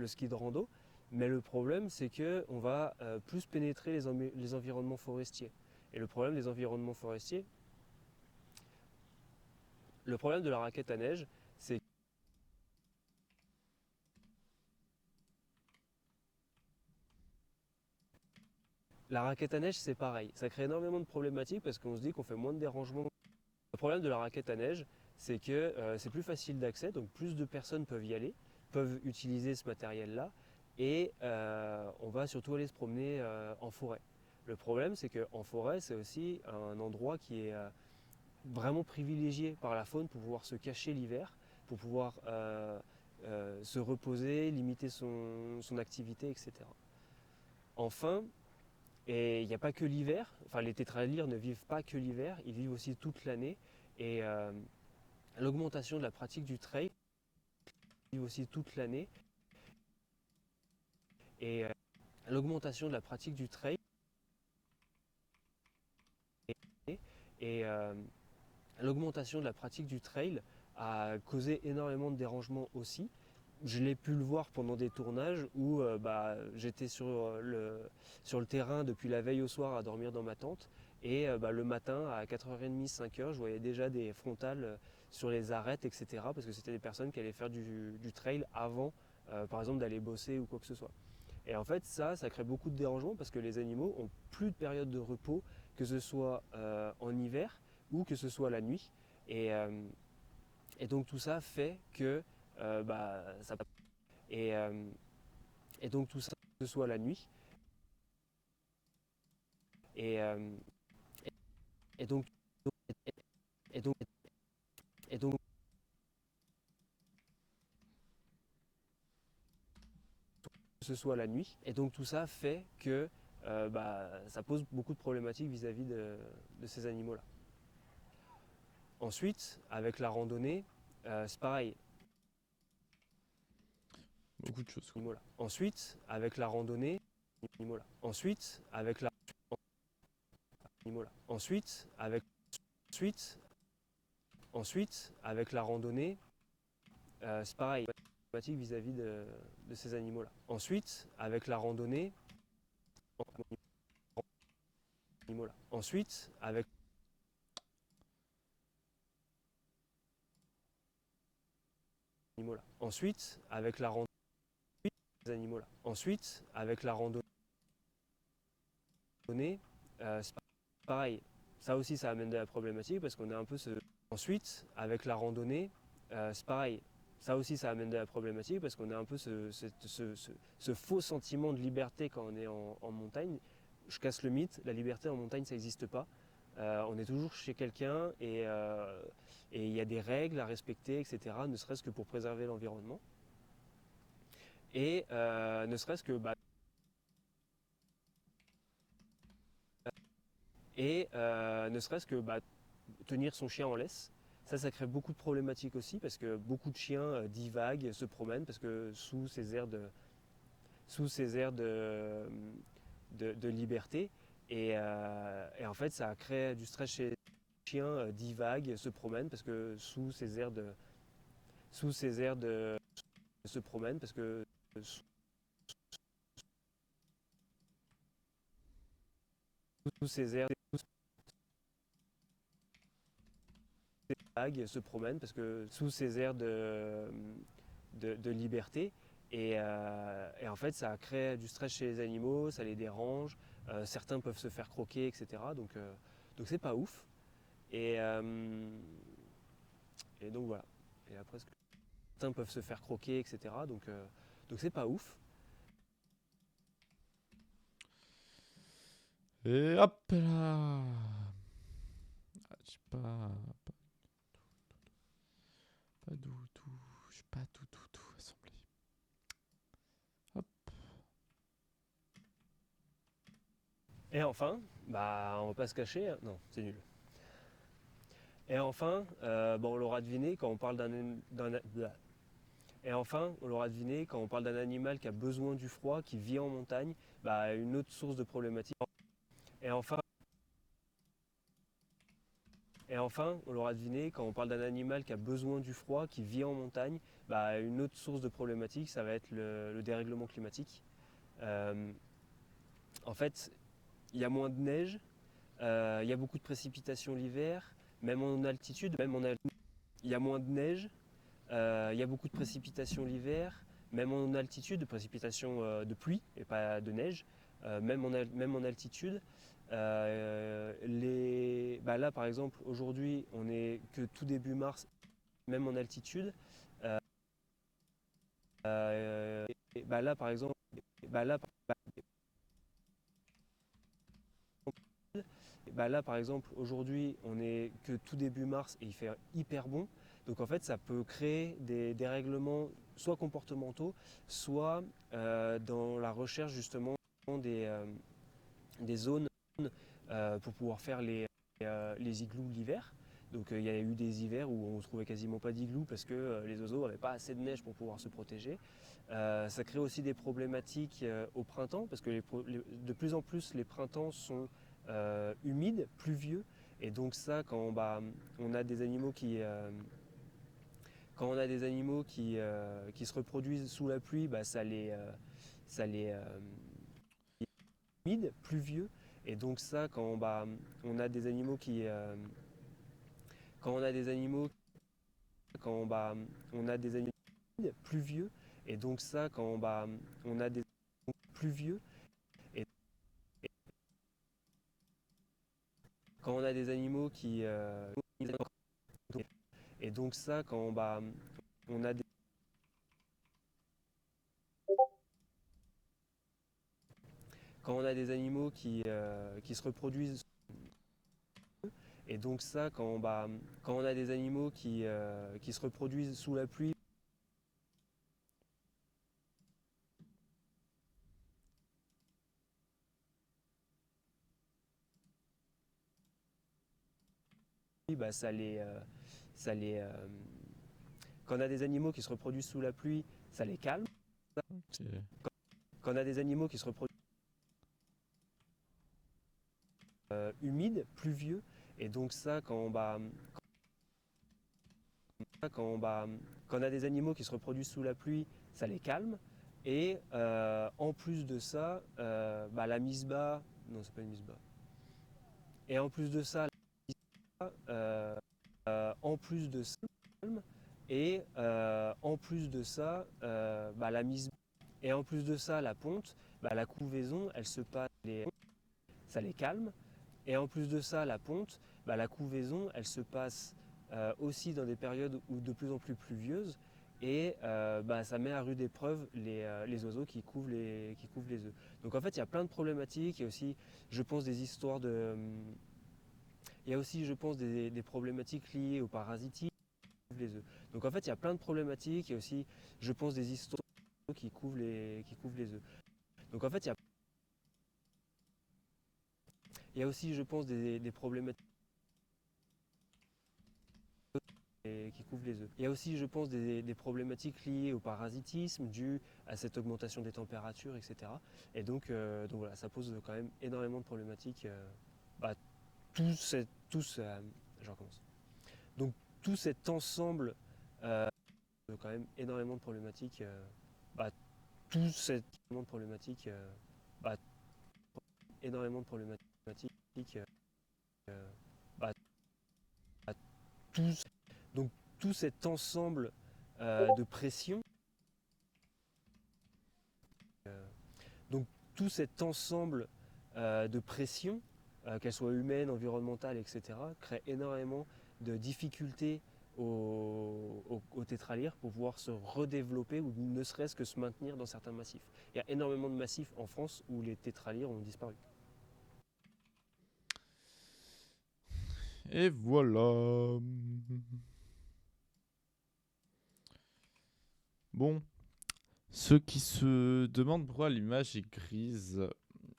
ski de rando. Mais le problème, c'est qu'on va plus pénétrer les environnements forestiers. Et le problème des environnements forestiers, le problème de la raquette à neige, c'est la raquette à neige, c'est pareil. Ça crée énormément de problématiques parce qu'on se dit qu'on fait moins de dérangements. Le problème de la raquette à neige, c'est que c'est plus facile d'accès, donc plus de personnes peuvent y aller, peuvent utiliser ce matériel-là, et on va surtout aller se promener en forêt. Le problème, c'est qu'en forêt, c'est aussi un endroit qui est vraiment privilégié par la faune pour pouvoir se cacher l'hiver, pour pouvoir se reposer, limiter son activité, etc. Enfin, et il n'y a pas que l'hiver, enfin les tétralyres ne vivent pas que l'hiver, ils vivent aussi toute l'année. Et l'augmentation de la pratique du trail vivent aussi toute l'année. Et l'augmentation de la pratique du trail et l'augmentation de la pratique du trail a causé énormément de dérangements aussi. Je l'ai pu le voir pendant des tournages où j'étais sur le terrain depuis la veille au soir à dormir dans ma tente. Et le matin à 4h30, 5h, je voyais déjà des frontales sur les arêtes, etc. Parce que c'était des personnes qui allaient faire du trail avant, par exemple, d'aller bosser ou quoi que ce soit. Et en fait, ça crée beaucoup de dérangements parce que les animaux ont plus de période de repos, que ce soit en hiver ou que ce soit la nuit. Et donc tout ça fait que ça et, et donc tout ça que ce soit la nuit et, et donc et donc et donc que ce soit la nuit et donc tout ça fait que ça pose beaucoup de problématiques vis-à-vis de ces animaux-là. Ensuite, avec la randonnée, c'est pareil. Beaucoup de choses. Quoi. Ensuite, avec la randonnée, ensuite, avec la ensuite, avec la randonnée, c'est pareil, problématique vis-à-vis de ces animaux-là. Ensuite, avec la randonnée, ensuite, avec ensuite, avec la randonnée, ensuite, avec la randonnée, c'est pareil. Ça aussi, ça amène de la problématique parce qu'on a un peu ce. Ensuite, avec la randonnée, c'est pareil. ça aussi, ça amène de la problématique parce qu'on a un peu ce faux sentiment de liberté quand on est en montagne. Je casse le mythe, la liberté en montagne, ça n'existe pas. On est toujours chez quelqu'un et il y a des règles à respecter, etc., ne serait-ce que pour préserver l'environnement. Et ne serait-ce que tenir son chien en laisse. Ça crée beaucoup de problématiques aussi parce que beaucoup de chiens divaguent, se promènent parce que sous ces airs de liberté. Et en fait, ça crée du stress chez les chiens, divaguent, se promènent parce que sous ces airs de se promènent parce que sous ces airs se promènent parce que sous ces airs de liberté. Et en fait, ça crée du stress chez les animaux, ça les dérange. Certains peuvent se faire croquer, etc. Donc c'est pas ouf. Et donc voilà. Et après, certains peuvent se faire croquer, etc. Donc c'est pas ouf. Et hop là. Je sais pas je sais pas tout assemblé. Hop. Et enfin, on va pas se cacher, hein. Non, c'est nul. Et enfin, on l'aura deviné quand on parle Et enfin, on l'aura deviné, quand on parle d'un animal qui a besoin du froid, qui vit en montagne, une autre source de problématique. Et enfin, on l'aura deviné, quand on parle d'un animal qui a besoin du froid, qui vit en montagne, une autre source de problématique, ça va être le dérèglement climatique. En fait, il y a moins de neige, il y a beaucoup de précipitations l'hiver, même en altitude, il y a moins de neige, il y a beaucoup de précipitations l'hiver, même en altitude, de précipitations de pluie et pas de neige, même en altitude. Là par exemple, aujourd'hui, on est que tout début mars, même en altitude. Là par exemple, aujourd'hui, on est que tout début mars et il fait hyper bon. Donc en fait, ça peut créer des dérèglements soit comportementaux, soit dans la recherche justement des zones pour pouvoir faire les igloos l'hiver. Donc il y a eu des hivers où on ne trouvait quasiment pas d'igloo parce que les oiseaux n'avaient pas assez de neige pour pouvoir se protéger. Ça crée aussi des problématiques au printemps parce que de plus en plus les printemps sont humides, pluvieux. Et donc ça, quand on a des animaux qui se reproduisent sous la pluie, ça les humide, pluvieux. Et donc ça, quand on a des animaux qui humides, pluvieux. Et donc ça, quand on a des pluvieux. Quand on a des animaux qui et donc ça, quand on a des animaux qui se reproduisent. Et donc ça, quand on a des animaux qui se reproduisent sous la pluie, ça les quand on a des animaux qui se reproduisent sous la pluie, ça les calme. Ok. Quand on a des animaux qui se reproduisent humides, pluvieux, et donc ça, quand on a des animaux qui se reproduisent sous la pluie, ça les calme. Et en plus de ça, la mise-bas, non, c'est pas une mise-bas. Et en plus de ça, en plus de ça, et en plus de ça, la mise et en plus de ça, la ponte, la couvaison, elle se passe, ça les calme. Et en plus de ça, la ponte, la couvaison, elle se passe aussi dans des périodes où de plus en plus pluvieuses. et ça met à rude épreuve les oiseaux qui couvent les œufs. Donc en fait, il y a plein de problématiques. Il y a aussi, je pense, des histoires de... Il y a aussi, je pense, des problématiques liées au parasitisme les œufs. Donc en fait, il y a plein de problématiques. Il y a aussi, je pense, des histoires qui couvrent les œufs. Donc en fait, il y a aussi, je pense, des problématiques qui couvrent les œufs. Il y a aussi, je pense, des problématiques liées au parasitisme dues à cette augmentation des températures, etc. Et donc voilà, ça pose quand même énormément de problématiques. Je recommence. Donc tout cet ensemble quand même énormément de problématiques. Énormément de problématiques. Énormément de problématiques. Donc tout cet ensemble de pression. Donc tout cet ensemble de pression, qu'elle soit humaine, environnementale, etc., crée énormément de difficultés aux tétralyres pour pouvoir se redévelopper ou ne serait-ce que se maintenir dans certains massifs. Il y a énormément de massifs en France où les tétralyres ont disparu. Et voilà. Bon, ceux qui se demandent pourquoi l'image est grise,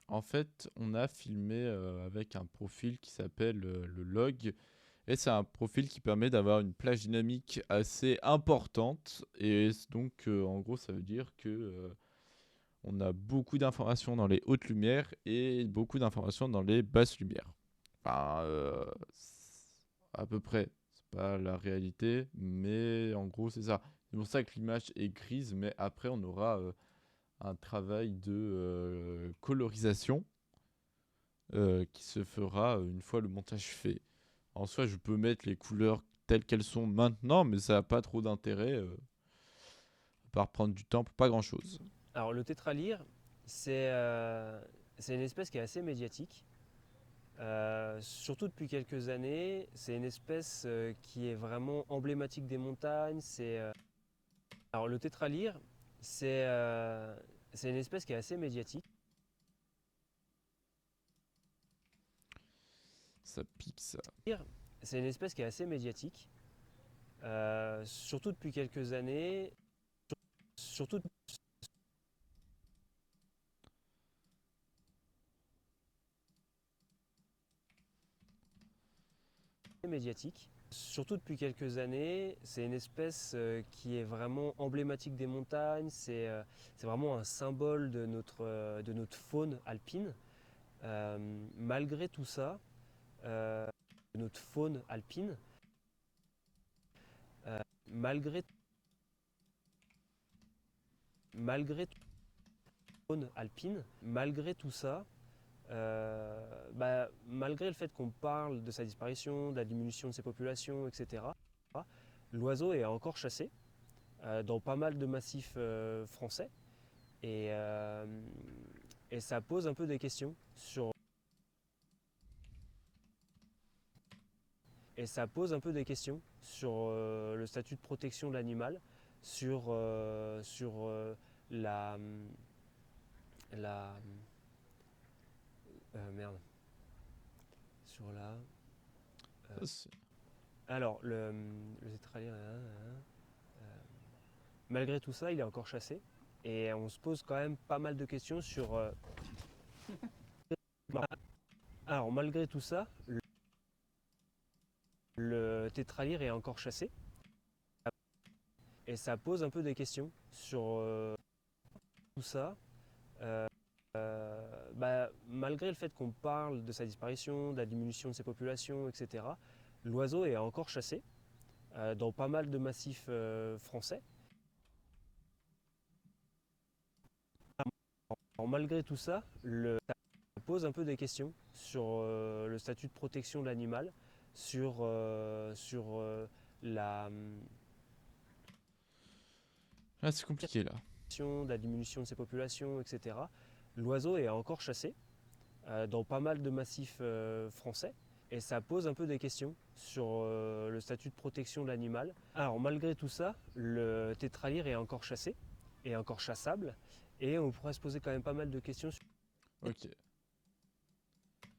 en fait, on a filmé avec un profil qui s'appelle le log. Et c'est un profil qui permet d'avoir une plage dynamique assez importante. Et donc, en gros, ça veut dire que on a beaucoup d'informations dans les hautes lumières et beaucoup d'informations dans les basses lumières. Enfin, à peu près. C'est pas la réalité, mais en gros, c'est ça. C'est pour ça que l'image est grise, mais après, on aura un travail de colorisation qui se fera une fois le montage fait. En soi, je peux mettre les couleurs telles qu'elles sont maintenant, mais ça n'a pas trop d'intérêt, à part prendre du temps pour pas grand-chose. Alors le tétralyre, c'est une espèce qui est assez médiatique. Surtout depuis quelques années, c'est une espèce qui est vraiment emblématique des montagnes. Alors le tétralyre, c'est une espèce qui est assez médiatique. Ça pique, ça. C'est une espèce qui est assez médiatique. Surtout depuis quelques années. Surtout médiatique. Surtout depuis quelques années, c'est une espèce qui est vraiment emblématique des montagnes. C'est vraiment un symbole de notre faune alpine. Malgré tout ça, notre faune alpine, malgré faune alpine, malgré tout ça, malgré le fait qu'on parle de sa disparition, de la diminution de ses populations, etc., l'oiseau est encore chassé dans pas mal de massifs français et ça pose un peu des questions sur le statut de protection de l'animal, sur la merde. Sur la. Ça, c'est- Alors, le tétralyre, malgré tout ça, il est encore chassé. Et on se pose quand même pas mal de questions sur. Alors, malgré tout ça, le tétralyre est encore chassé. Et ça pose un peu des questions sur tout ça. Malgré le fait qu'on parle de sa disparition, de la diminution de ses populations, etc., l'oiseau est encore chassé dans pas mal de massifs français. Alors, malgré tout ça, ça pose un peu des questions sur le statut de protection de l'animal, sur la Ah, c'est compliqué là. de la diminution de ses populations, etc. L'oiseau est encore chassé dans pas mal de massifs français. et ça pose un peu des questions sur le statut de protection de l'animal. Alors malgré tout ça, le tétralyre est encore chassé, est encore chassable, et on pourrait se poser quand même pas mal de questions. Ok.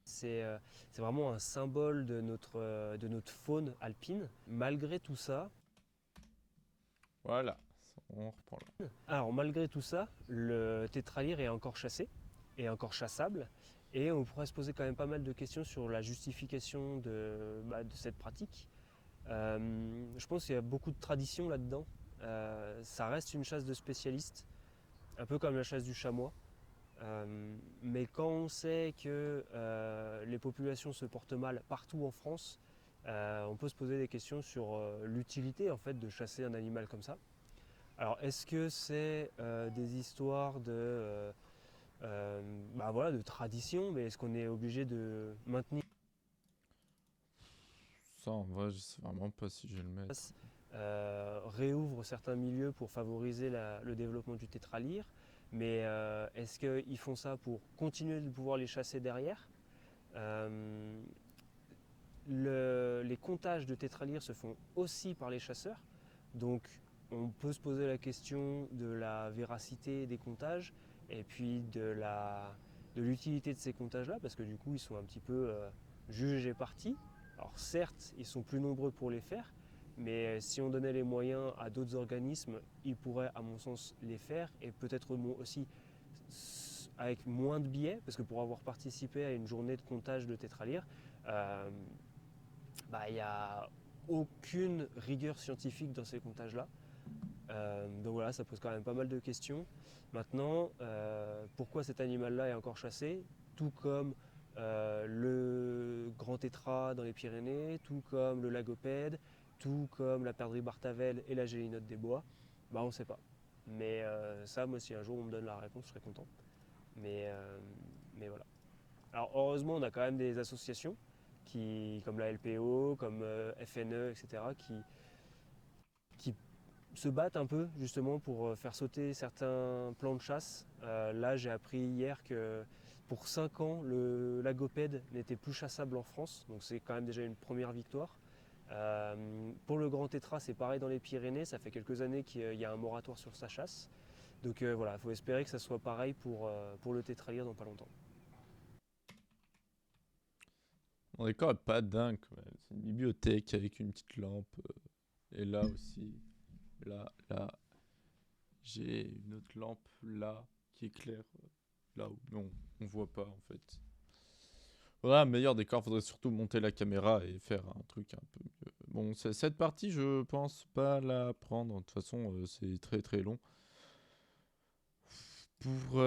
C'est vraiment un symbole de notre faune alpine. Malgré tout ça, Voilà. On reprend là. alors malgré tout ça, le tétralyre est encore chassé, est encore chassable, et on pourrait se poser quand même pas mal de questions sur la justification de cette pratique. Je pense qu'il y a beaucoup de traditions là-dedans. Ça reste une chasse de spécialistes, un peu comme la chasse du chamois. Mais quand on sait que les populations se portent mal partout en France, on peut se poser des questions sur l'utilité en fait de chasser un animal comme ça. Alors est-ce que c'est des histoires voilà, de tradition, mais est-ce qu'on est obligé de maintenir Ça, en vrai, je sais vraiment pas si je vais le mettre. réouvre certains milieux pour favoriser le développement du tétralyre, mais est-ce qu'ils font ça pour continuer de pouvoir les chasser derrière? Les comptages de tétralyres se font aussi par les chasseurs, donc on peut se poser la question de la véracité des comptages et puis de l'utilité de ces comptages-là, parce que du coup ils sont un petit peu jugés partis. Alors certes, ils sont plus nombreux pour les faire, mais si on donnait les moyens à d'autres organismes, ils pourraient, à mon sens, les faire, et peut-être aussi avec moins de billets, parce que pour avoir participé à une journée de comptage de tétralyres, il n'y a aucune rigueur scientifique dans ces comptages-là. Donc voilà, ça pose quand même pas mal de questions. Maintenant, pourquoi cet animal-là est encore chassé, tout comme le grand tétras dans les Pyrénées, tout comme le lagopède, tout comme la perdrix bartavel et la gélinote des bois, on ne sait pas. Mais ça, moi, si un jour on me donne la réponse, je serais content. Mais voilà. Alors heureusement, on a quand même des associations comme la LPO, comme FNE, etc., qui se battent un peu justement pour faire sauter certains plans de chasse. Là, j'ai appris hier que pour 5 ans, le lagopède n'était plus chassable en France, donc c'est quand même déjà une première victoire. Pour le grand tétras, c'est pareil dans les Pyrénées, ça fait quelques années qu'il y a un moratoire sur sa chasse. Donc voilà, il faut espérer que ça soit pareil pour le tétralyre dans pas longtemps. On est quand même pas dingue. C'est une bibliothèque avec une petite lampe. Et là aussi. Là. J'ai une autre lampe là qui éclaire là où. Non, on voit pas en fait. Voilà, meilleur décor, faudrait surtout monter la caméra et faire un truc un peu mieux. Bon, cette partie, je pense pas la prendre. De toute façon, c'est très très long. Pour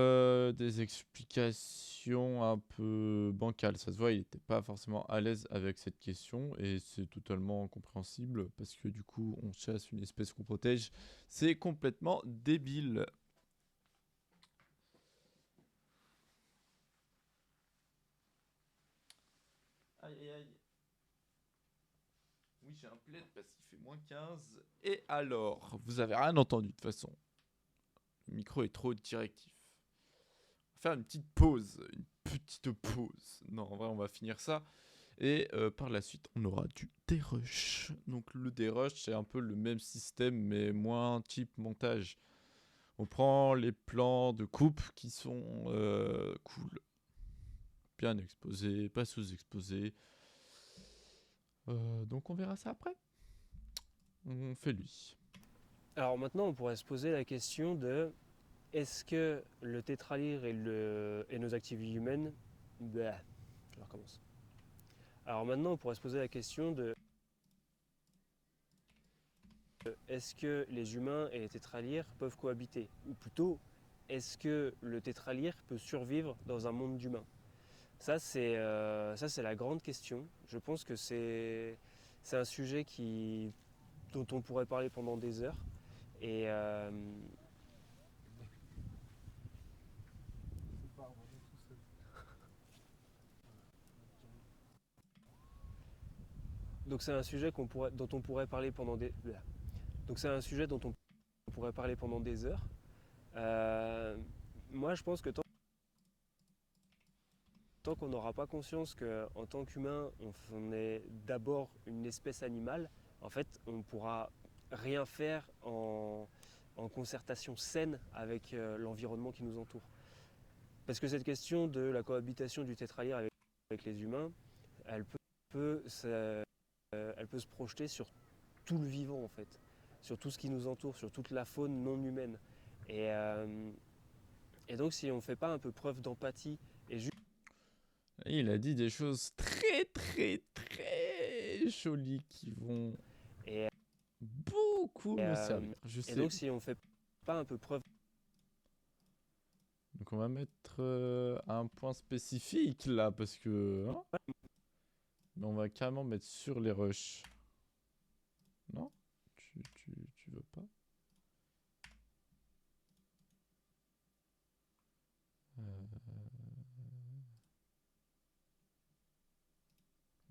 des explications un peu bancales, ça se voit, il n'était pas forcément à l'aise avec cette question et c'est totalement compréhensible parce que du coup, on chasse une espèce qu'on protège. C'est complètement débile. Aïe aïe aïe. Oui, j'ai un plaid parce qu'il fait moins 15. Et alors, vous avez rien entendu de toute façon. Le micro est trop directif. On va faire une petite pause. Une petite pause. Non, en vrai, on va finir ça. Et par la suite, on aura du dérush. Donc le dérush, c'est un peu le même système, mais moins type montage. On prend les plans de coupe qui sont cool. Bien exposés, pas sous-exposés. Donc on verra ça après. On fait lui. Alors maintenant, on pourrait se poser la question de est-ce que le tétralyre et nos activités humaines... je recommence. Alors maintenant, on pourrait se poser la question de est-ce que les humains et les tétralyres peuvent cohabiter? Ou plutôt, est-ce que le tétralyre peut survivre dans un monde d'humains? Ça, c'est la grande question. Je pense que c'est un sujet dont on pourrait parler pendant des heures. Et C'est pas vraiment tout seul. donc c'est un sujet dont on pourrait parler pendant des... Donc c'est un sujet dont on pourrait parler pendant des heures. Moi, je pense que tant qu'on n'aura pas conscience qu'en tant qu'humain, on est d'abord une espèce animale, en fait, on ne pourra rien faire en concertation saine avec l'environnement qui nous entoure. Parce que cette question de la cohabitation du tétralyre avec les humains, elle peut se projeter sur tout le vivant en fait, sur tout ce qui nous entoure, sur toute la faune non humaine. Et donc si on ne fait pas un peu preuve d'empathie et juste... Et il a dit des choses très très très jolies qui vont Et, beaucoup me et servir. Je sais. donc si on ne fait pas un peu preuve... Donc on va mettre un point spécifique là parce que... hein, mais on va carrément mettre sur les rushs. Non? Tu veux pas?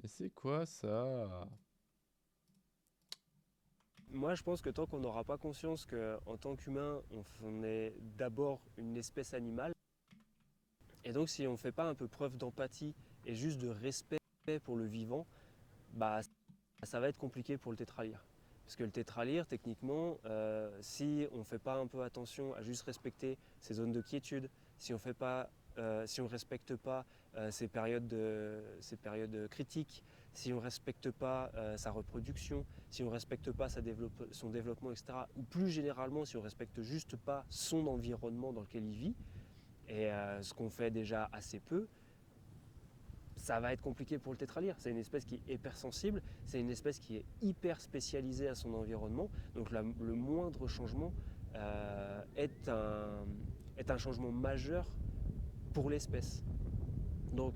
Mais c'est quoi ça? Moi je pense que tant qu'on n'aura pas conscience qu'en tant qu'humain, on est d'abord une espèce animale, et donc si on ne fait pas un peu preuve d'empathie et juste de respect pour le vivant, bah ça va être compliqué pour le tétralyre. Parce que le tétralyre, techniquement, si on ne fait pas un peu attention à juste respecter ses zones de quiétude, si on ne respecte pas ses périodes critiques, si on ne respecte pas sa reproduction, si on ne respecte pas son développement, etc., ou plus généralement, si on ne respecte juste pas son environnement dans lequel il vit, et ce qu'on fait déjà assez peu, ça va être compliqué pour le tétralyre. C'est une espèce qui est hypersensible, c'est une espèce qui est hyper spécialisée à son environnement. Donc le moindre changement est un changement majeur pour l'espèce. Donc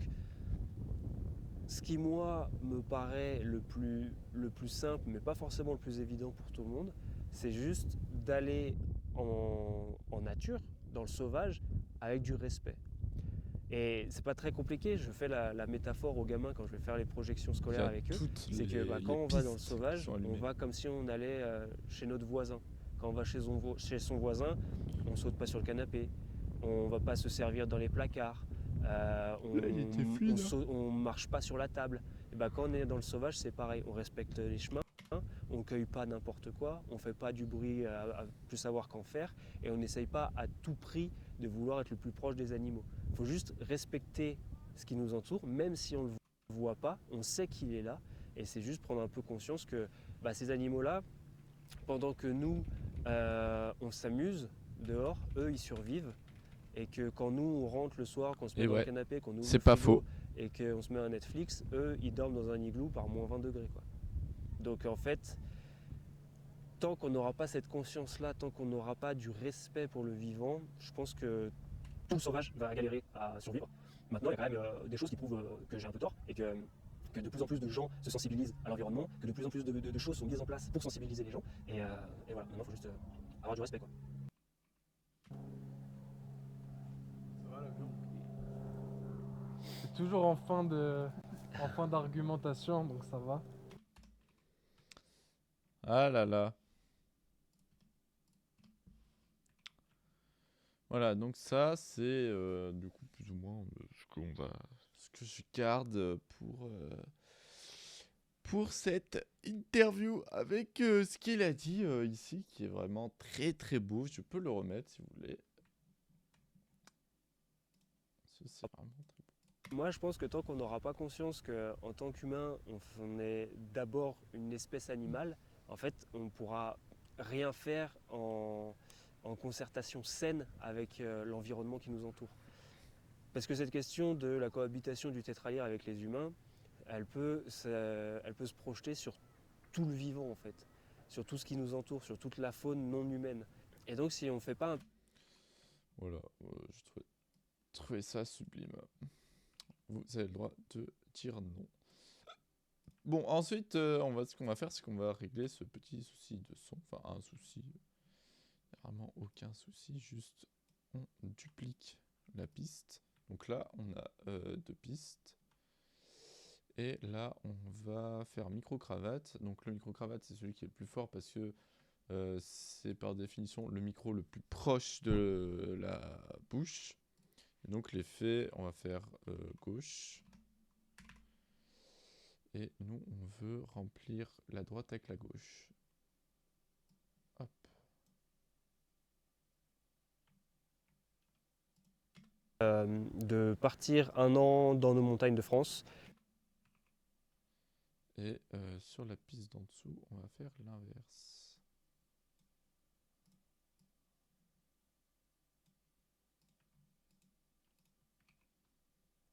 ce qui moi me paraît le plus simple, mais pas forcément le plus évident pour tout le monde, c'est juste d'aller en nature, dans le sauvage, avec du respect. Et c'est pas très compliqué, je fais la métaphore aux gamins quand je vais faire les projections Il y scolaires a avec eux. toutes C'est que les quand on va dans le pistes qui sauvage, sont on allumées. va comme si on allait chez notre voisin. Quand on va chez son voisin, on saute pas sur le canapé, on va pas se servir dans les placards, Là, il était fluide, hein. on marche pas sur la table. Et ben, quand on est dans le sauvage, c'est pareil, on respecte les chemins, on cueille pas n'importe quoi, on fait pas du bruit à plus savoir qu'en faire, et on n'essaye pas à tout prix de vouloir être le plus proche des animaux. Il faut juste respecter ce qui nous entoure, même si on ne le voit pas, on sait qu'il est là, et c'est juste prendre un peu conscience que ces animaux-là, pendant que nous, on s'amuse dehors, eux, ils survivent, et que quand nous, on rentre le soir, qu'on se met Et dans ouais, le canapé, qu'on ouvre c'est le pas frigo, faux. et qu'on se met un Netflix, eux, ils dorment dans un igloo par moins 20 degrés, quoi. Donc en fait, tant qu'on n'aura pas cette conscience-là, tant qu'on n'aura pas du respect pour le vivant, je pense que tout sauvage va galérer à survivre. Maintenant, il y a quand même des choses qui prouvent que j'ai un peu tort et que de plus en plus de gens se sensibilisent à l'environnement, que de plus en plus de choses sont mises en place pour sensibiliser les gens. Et voilà, maintenant, il faut juste avoir du respect, quoi. Ça va l'avion? C'est toujours en fin d'argumentation, donc ça va. Ah là là. Voilà, donc ça, c'est du coup plus ou moins ce que je garde pour cette interview avec ce qu'il a dit ici, qui est vraiment très très beau. Je peux le remettre si vous voulez. C'est vraiment très beau. Moi, je pense que tant qu'on n'aura pas conscience qu'en tant qu'humain, on est d'abord une espèce animale, en fait, on ne pourra rien faire en concertation saine avec l'environnement qui nous entoure. Parce que cette question de la cohabitation du tétralyre avec les humains, elle peut se projeter sur tout le vivant en fait, sur tout ce qui nous entoure, sur toute la faune non humaine. Et donc si on ne fait pas un... Voilà, je trouvais ça sublime. Vous avez le droit de dire non. Bon, ensuite, ce qu'on va faire, c'est qu'on va régler ce petit souci de son. Enfin, un souci. Vraiment aucun souci, juste on duplique la piste. Donc là, on a deux pistes. Et là, on va faire micro-cravate. Donc le micro-cravate, c'est celui qui est le plus fort parce que c'est par définition le micro le plus proche de la bouche. Et donc l'effet, on va faire gauche. Et nous, on veut remplir la droite avec la gauche. Hop. De partir un an dans nos montagnes de France. Et sur la piste d'en dessous, on va faire l'inverse.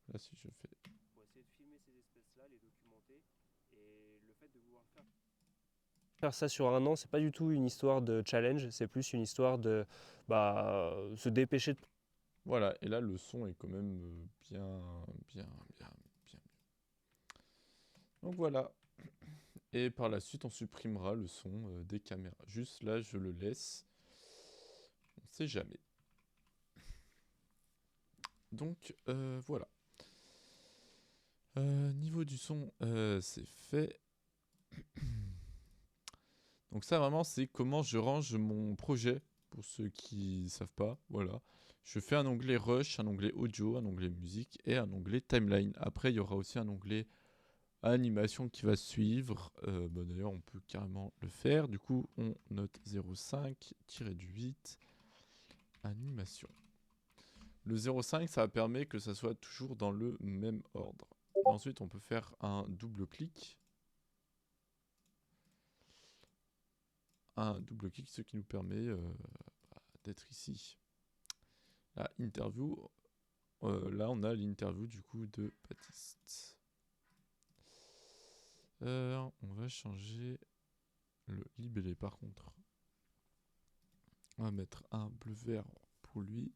Là, si je fais... Pour essayer de filmer ces espèces-là, les documenter. Et le fait de vouloir faire ça sur un an, c'est pas du tout une histoire de challenge, c'est plus une histoire de se dépêcher de... Voilà, et là, le son est quand même bien mieux. Donc voilà. Et par la suite, on supprimera le son des caméras. Juste là, je le laisse. On sait jamais. Donc, voilà. Niveau du son, c'est fait. Donc ça, vraiment, c'est comment je range mon projet, pour ceux qui savent pas. Voilà. Je fais un onglet Rush, un onglet Audio, un onglet Musique et un onglet Timeline. Après, il y aura aussi un onglet Animation qui va suivre. D'ailleurs, on peut carrément le faire. Du coup, on note 0,5-8 Animation. Le 0,5, ça permet que ça soit toujours dans le même ordre. Ensuite, on peut faire un double clic. Un double clic, ce qui nous permet d'être ici. La interview. Là, on a l'interview du coup de Baptiste. On va changer le libellé par contre. On va mettre un bleu-vert pour lui.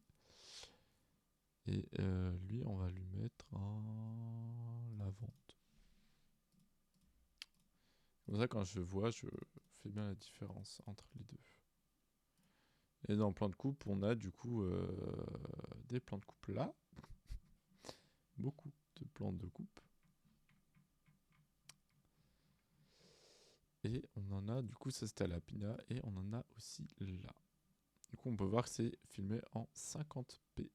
Et lui, on va lui mettre en lavande. Comme ça, quand je vois, je fais bien la différence entre les deux. Et dans le plan de coupe, on a du coup des plans de coupe là. Beaucoup de plans de coupe. Et on en a, du coup, ça c'était à la Pina, et on en a aussi là. Du coup, on peut voir que c'est filmé en 50p.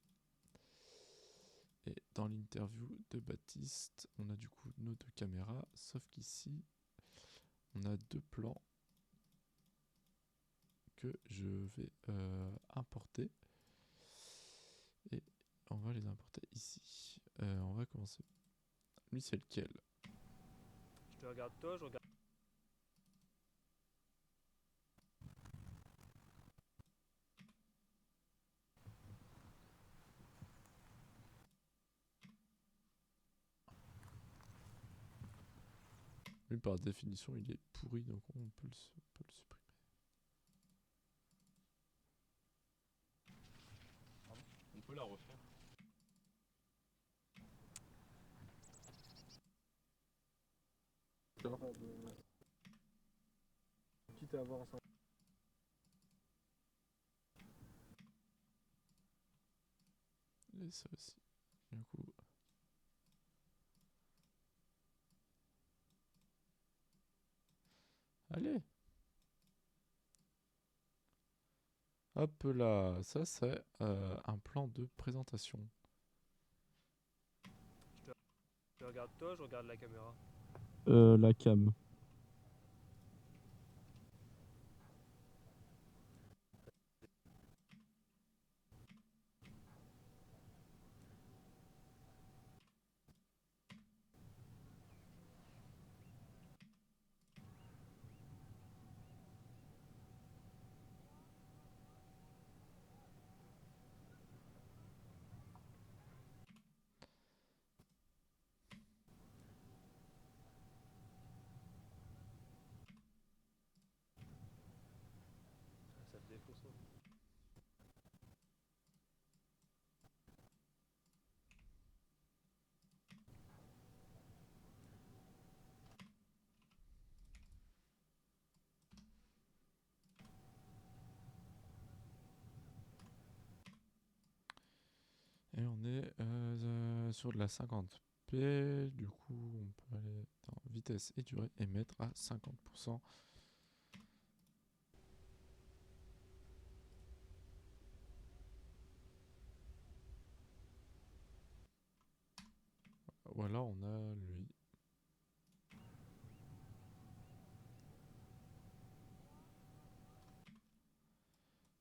Et dans l'interview de Baptiste, on a du coup nos deux caméras, sauf qu'ici, on a deux plans que je vais importer. Et on va les importer ici. On va commencer. Lui, c'est lequel? Je te regarde toi, je regarde... Lui, par définition, il est pourri, donc on peut le supprimer. On peut la refaire. Quitte à avoir un Et ça aussi. Du coup. Allez. Hop là. Ça, c'est un plan de présentation. Je te regarde toi, je regarde la caméra. la cam. Ça te défonce. Et on est sur de la 50p. Du coup, on peut aller dans vitesse et durée et mettre à 50%. Ou alors on a lui.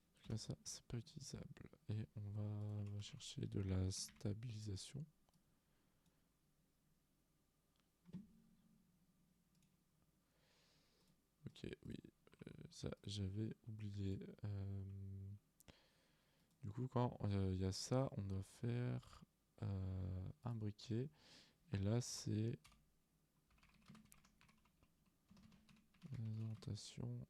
En tout cas, ça, c'est pas utilisable. Et on va chercher de la stabilisation. Ok, oui. Ça, j'avais oublié. Du coup, quand il y a ça, on doit faire un briquet. Et là, c'est présentation.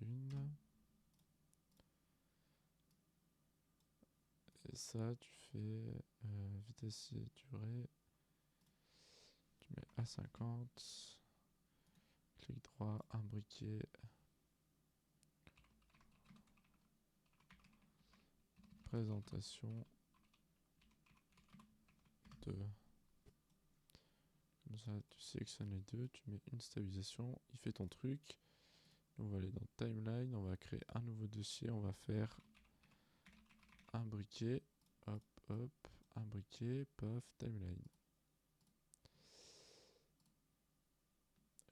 Une. Et ça, tu fais vitesse et durée. Tu mets A50. Clic droit, un briquet. Présentation. 2. Comme ça, tu sélectionnes les deux. Tu mets une stabilisation. Il fait ton truc. On va aller dans Timeline. On va créer un nouveau dossier. On va faire un briquet. Hop, hop. Un briquet. Paf, Timeline.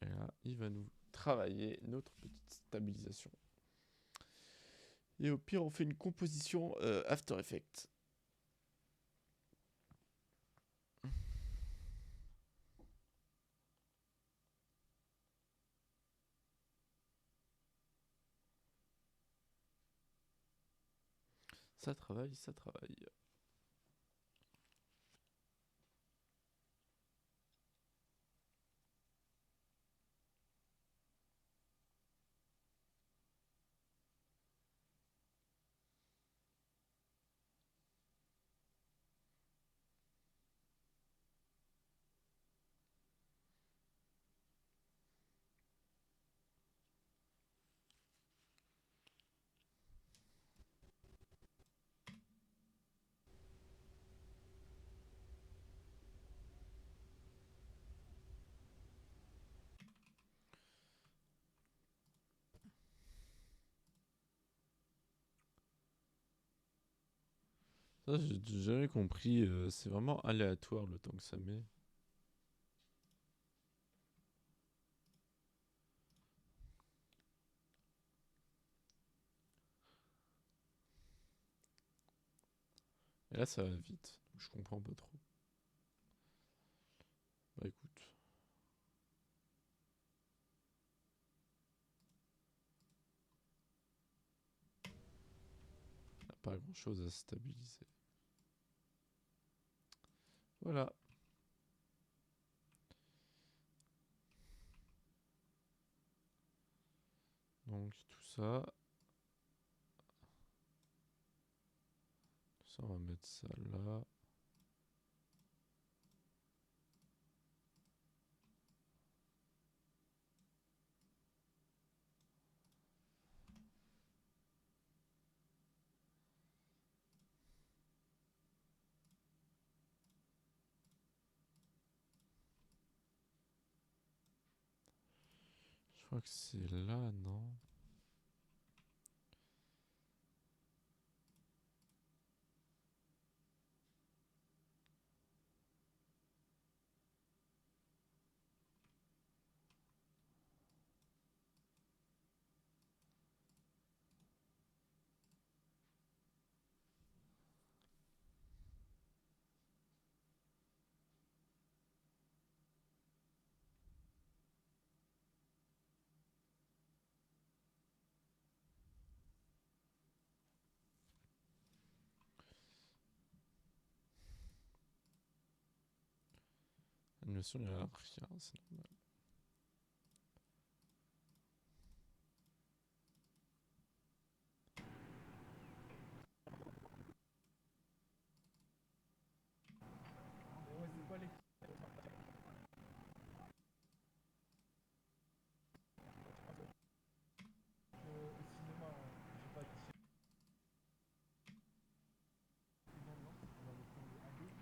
Et là, il va nous travailler notre petite stabilisation. Et au pire, on fait une composition After Effects. Ça travaille, ça travaille. Ça, j'ai jamais compris. C'est vraiment aléatoire le temps que ça met. Et là, ça va vite. Je comprends pas trop. Bah écoute. Il n'y a pas grand chose à stabiliser. Voilà. Donc tout ça. Tout ça, on va mettre ça là. Je crois que c'est là, non? Animation, il n'y a rien, c'est normal. Ouais, c'est pas les au cinéma, hein. J'ai pas dit non, non, on va le prendre à deux. Ouais.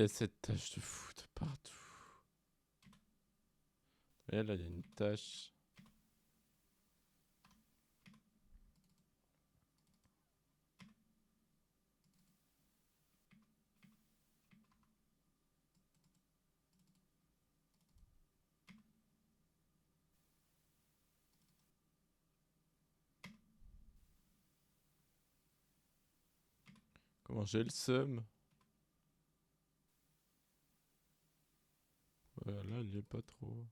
y a cette tache de foot partout. Et là, il y a une tache. Comment j'ai le seum. Ouais, là, il y est pas trop.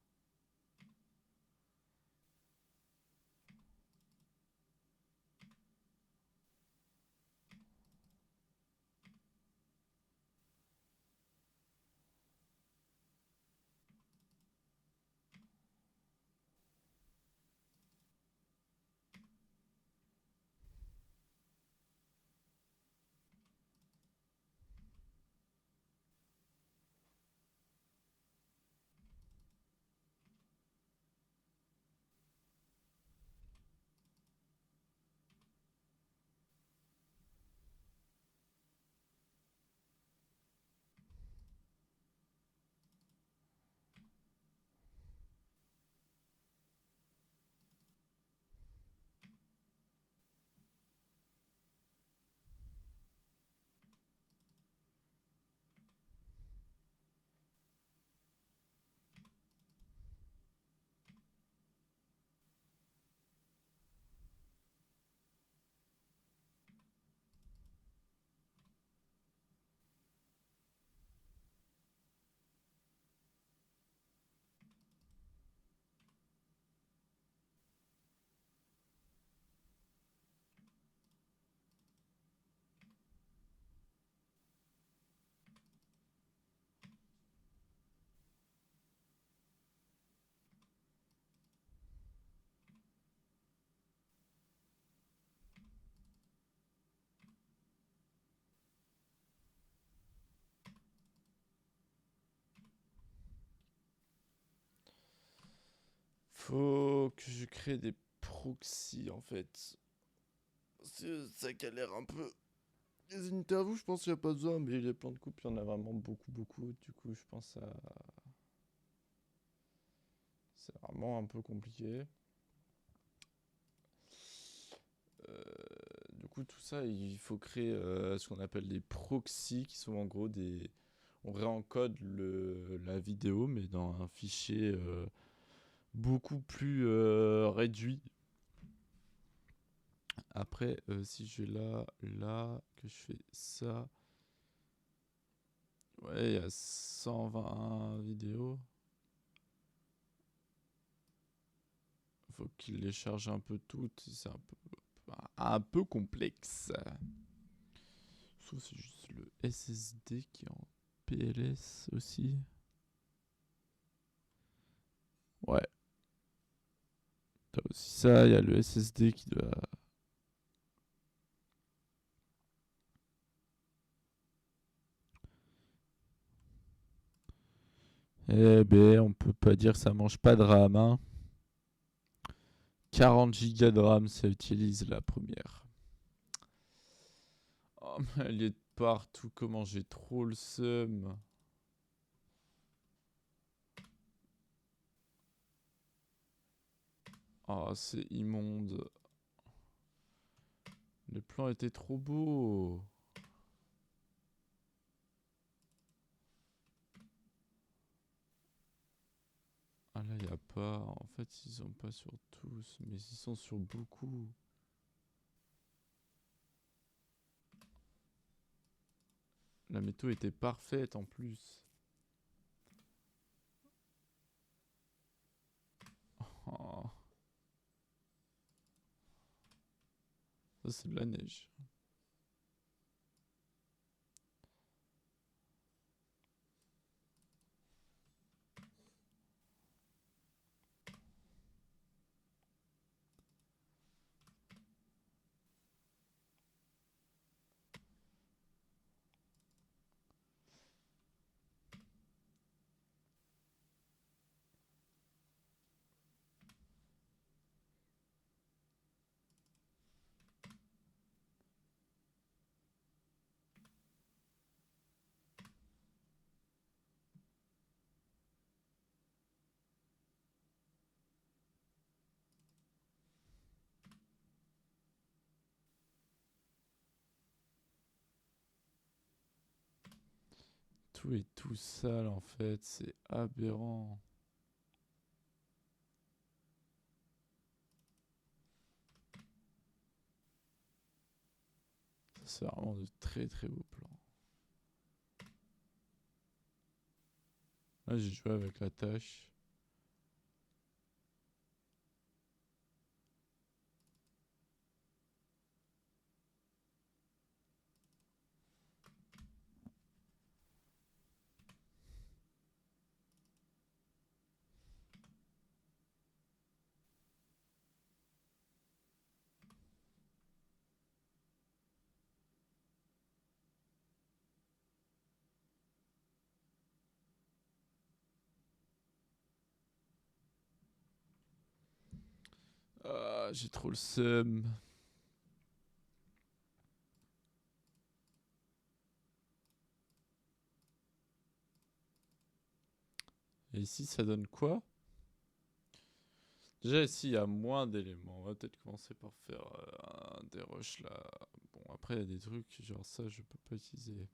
Faut que je crée des proxys en fait. Ça galère un peu. Les interviews, je pense qu'il n'y a pas besoin, mais les plans de coupe, il y en a vraiment beaucoup, beaucoup. Du coup, je pense à. C'est vraiment un peu compliqué. Du coup, tout ça, il faut créer ce qu'on appelle des proxys, qui sont en gros des. On réencode la vidéo, mais dans un fichier beaucoup plus réduit. Après, si je vais là, que je fais ça. Ouais, il y a 120 vidéos. Faut qu'il les charge un peu toutes. C'est un peu complexe. Sauf c'est juste le SSD qui est en PLS aussi. Ouais. T'as aussi ça, il y a le SSD qui doit. Eh ben, on peut pas dire que ça mange pas de RAM, hein. 40 Go de RAM, ça utilise la première. Oh, mais elle est de partout. Comment j'ai trop le seum. Oh, c'est immonde. Le plan était trop beau. Ah là, il a pas. En fait, ils sont pas sur tous, mais ils sont sur beaucoup. La météo était parfaite en plus. Oh. Ça, c'est de la neige. Tout est tout sale en fait, c'est aberrant. C'est vraiment de très très beaux plans. Là j'ai joué avec la tâche. Ah, j'ai trop le seum. Et ici, ça donne quoi? Déjà, ici, il y a moins d'éléments. On va peut-être commencer par faire des rushs là. Bon, après, il y a des trucs, genre ça, je peux pas utiliser.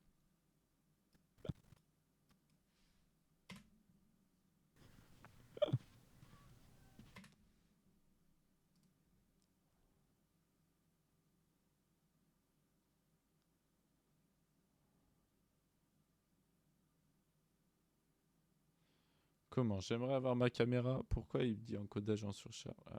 Comment? J'aimerais avoir ma caméra. Pourquoi il me dit encodage en surcharge? Ah.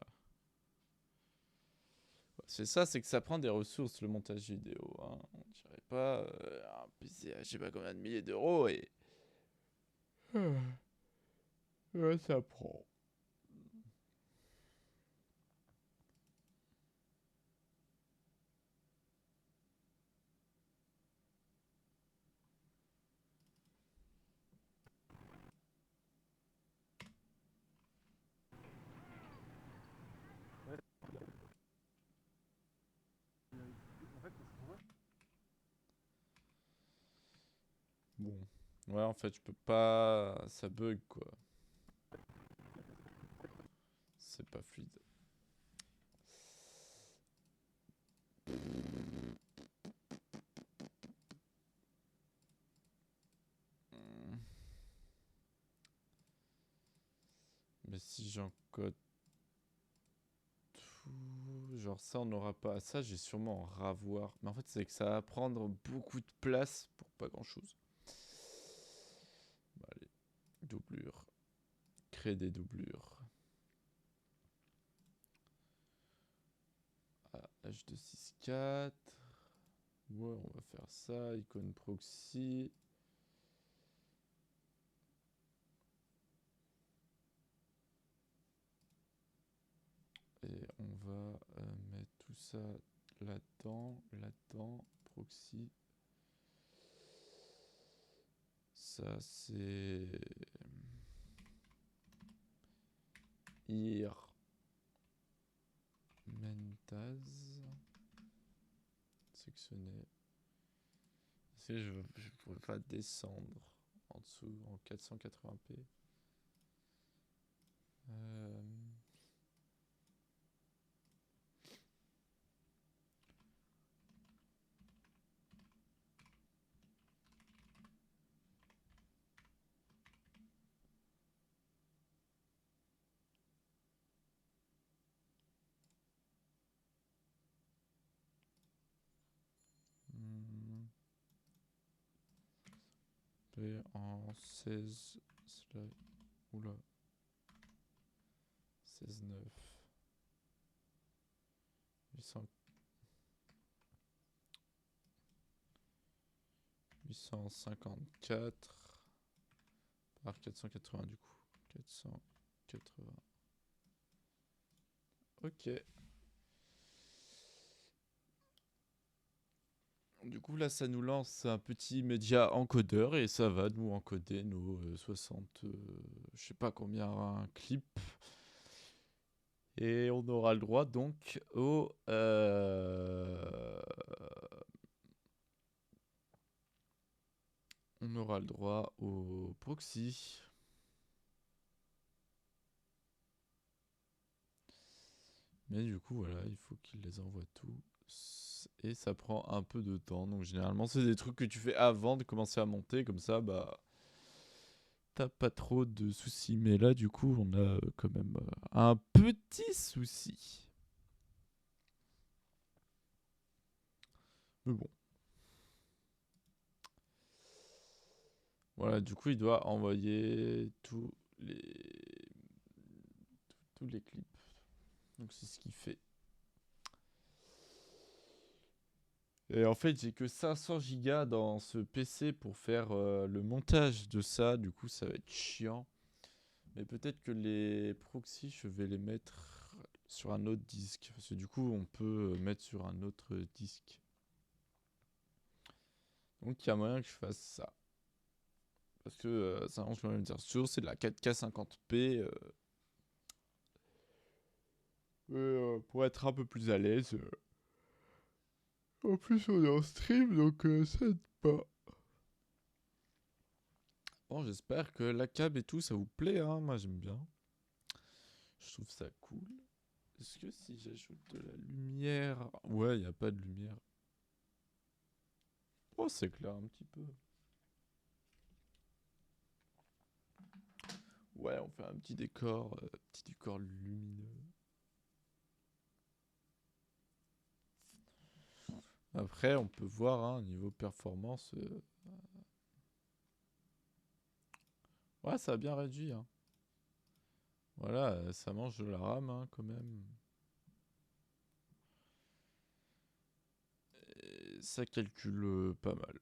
C'est ça, c'est que ça prend des ressources, le montage vidéo. Hein. On dirait pas un PC à je sais pas combien de milliers d'euros et... Ouais, ça prend. En fait, parce que moi, Bon. Ouais, en fait, je peux pas... Ça bug, quoi. C'est pas fluide. Mais si j'encode tout... Genre ça, on n'aura pas... Ça, j'ai sûrement en ravoir. Mais en fait, c'est que ça va prendre beaucoup de place pour pas grand-chose. Bah, allez. Doublure. Créer des doublures. Ah, H264. Ouais, on va faire ça. Icône proxy. Et on va mettre tout ça là-dedans, là-dedans, proxy. Ça c'est ir mentaz sectionné. Si je pourrais pas descendre en dessous en 480p. Et en 16 oula 16.9 800 854 par 480 du coup 480. Ok. Du coup là ça nous lance un petit média encodeur et ça va nous encoder nos 60 je sais pas combien clips. Et on aura le droit donc au on aura le droit au proxy. Mais du coup voilà, il faut qu'il les envoie tous. Et ça prend un peu de temps. Donc généralement, c'est des trucs que tu fais avant de commencer à monter. Comme ça, bah, t'as pas trop de soucis. Mais là, du coup, on a quand même un petit souci. Mais bon. Voilà, du coup, il doit envoyer tous les clips. Donc c'est ce qu'il fait. Et en fait, j'ai que 500 gigas dans ce PC pour faire le montage de ça. Du coup, ça va être chiant. Mais peut-être que les proxys, je vais les mettre sur un autre disque. Parce que du coup, on peut mettre sur un autre disque. Donc, il y a moyen que je fasse ça. Parce que ça range quand même dire sûr, c'est de la 4K 50p. Pour être un peu plus à l'aise. En plus, on est en stream, donc ça aide pas. Bon, j'espère que la cam et tout, ça vous plaît, hein. Moi, j'aime bien. Je trouve ça cool. Est-ce que si j'ajoute de la lumière... Ouais, il n'y a pas de lumière. Oh, c'est clair un petit peu. Ouais, on fait un petit décor lumineux. Après, on peut voir, hein, niveau performance... Ouais, ça a bien réduit, hein. Voilà, ça mange de la RAM, hein, quand même. Et ça calcule pas mal.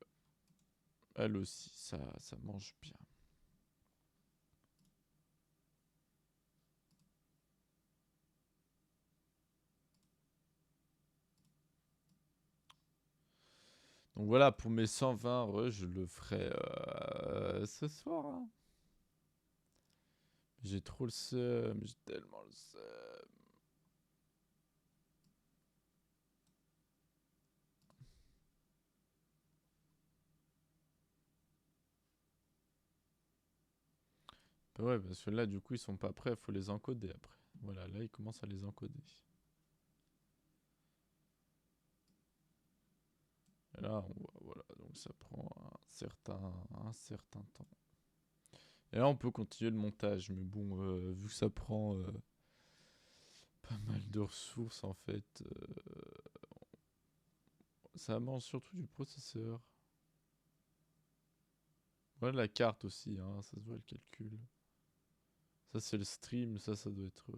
Elle aussi, ça mange bien. Donc voilà, pour mes 120 je le ferai ce soir, hein. J'ai trop le seum, j'ai tellement le seum. Bah ouais, parce que là, du coup, ils sont pas prêts, il faut les encoder après. Voilà, là, ils commencent à les encoder. Et là, voilà, donc ça prend un certain temps. Et là, on peut continuer le montage, mais bon, vu que ça prend pas mal de ressources, en fait, ça mange surtout du processeur. Voilà la carte aussi, hein, ça se voit le calcul. Ça, c'est le stream, ça doit être...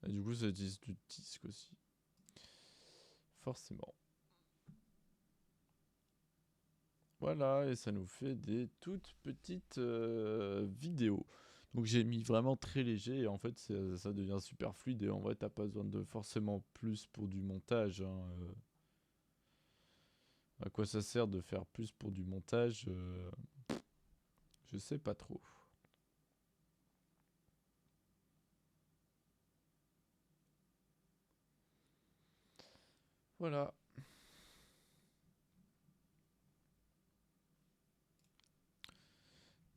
Et du coup, ça utilise du disque aussi. Forcément. Voilà, et ça nous fait des toutes petites vidéos. Donc j'ai mis vraiment très léger et en fait ça devient super fluide et en vrai t'as pas besoin de forcément plus pour du montage, hein. À quoi ça sert de faire plus pour du montage je sais pas trop. Voilà.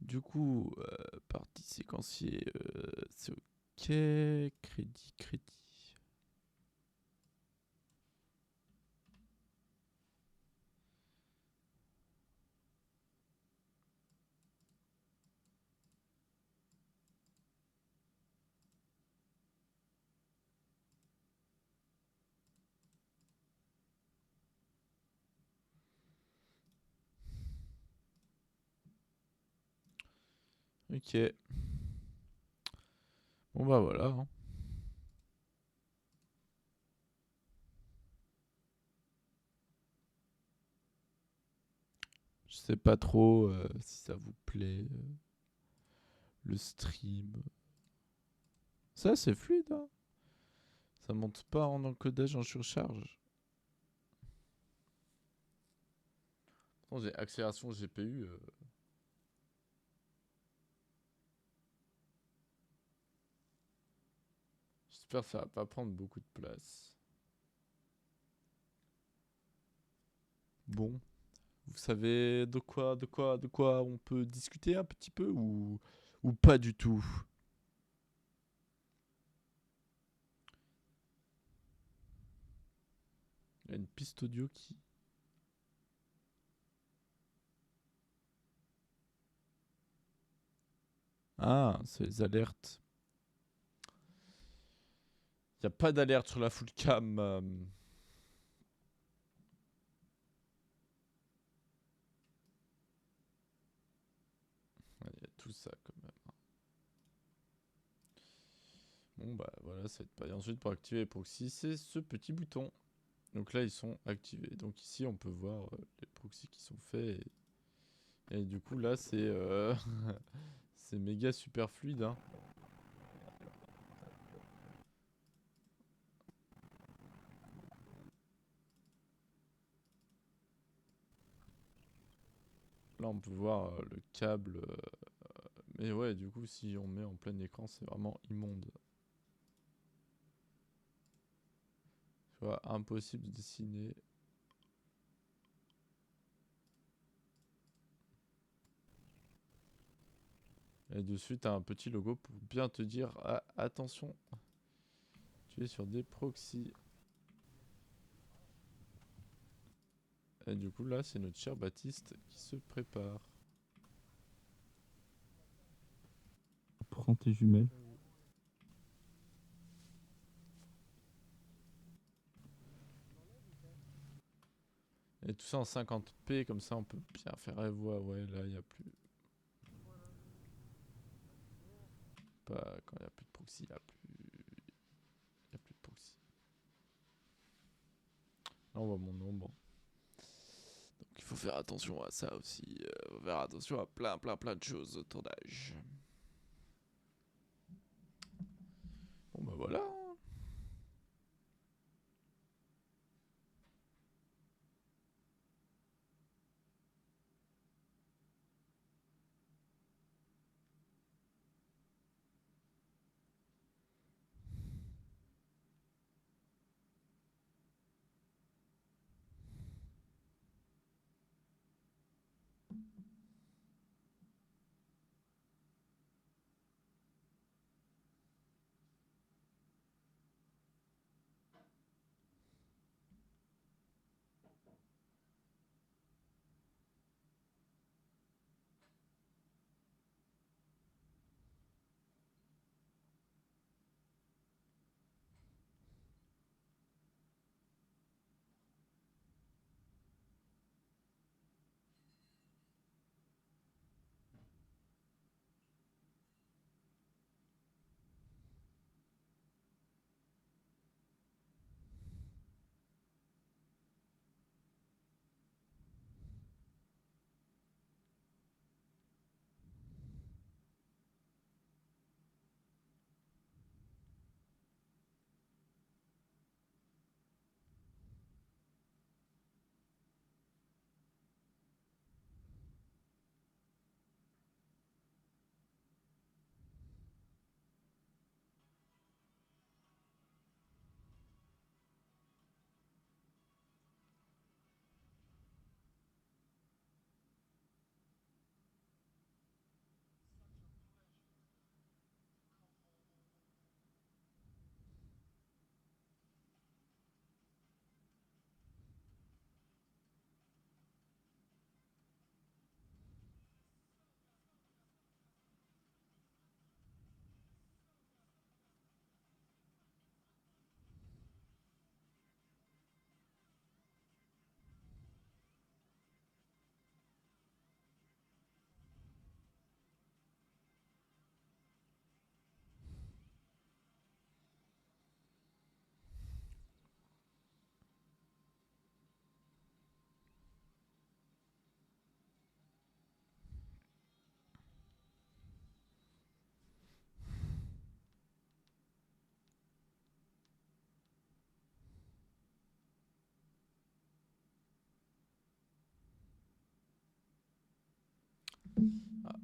Du coup, partie séquencier, c'est ok. Crédit. Ok. Bon bah voilà, hein. Je sais pas trop si ça vous plaît, le stream. Ça c'est fluide, hein. Ça monte pas en encodage en surcharge. Pourtant, j'ai accélération GPU. J'espère que ça va pas prendre beaucoup de place. Bon, vous savez de quoi on peut discuter un petit peu ou pas du tout? Il y a une piste audio qui... Ah, c'est les alertes. Il n'y a pas d'alerte sur la full cam. Il y a tout ça quand même. Bon bah voilà, ça va être pas. Et ensuite pour activer les proxys, c'est ce petit bouton. Donc là ils sont activés. Donc ici on peut voir les proxys qui sont faits. Et du coup là c'est c'est méga super fluide. Hein. Là on peut voir le câble. Mais ouais du coup si on met en plein écran c'est vraiment immonde. Tu vois, impossible de dessiner. Et dessus, tu as un petit logo pour bien te dire ah, attention, tu es sur des proxys. Et du coup, là, c'est notre cher Baptiste qui se prépare. Prends tes jumelles. Et tout ça en 50p, comme ça, on peut bien faire la voix. Ouais, là, il n'y a plus. Pas quand il n'y a plus de proxy, il n'y a plus. Il n'y a plus de proxy. Là, on voit mon nombre. Donc, il faut faire attention à ça aussi. Il faut faire attention à plein de choses au tournage. Bon, bah voilà.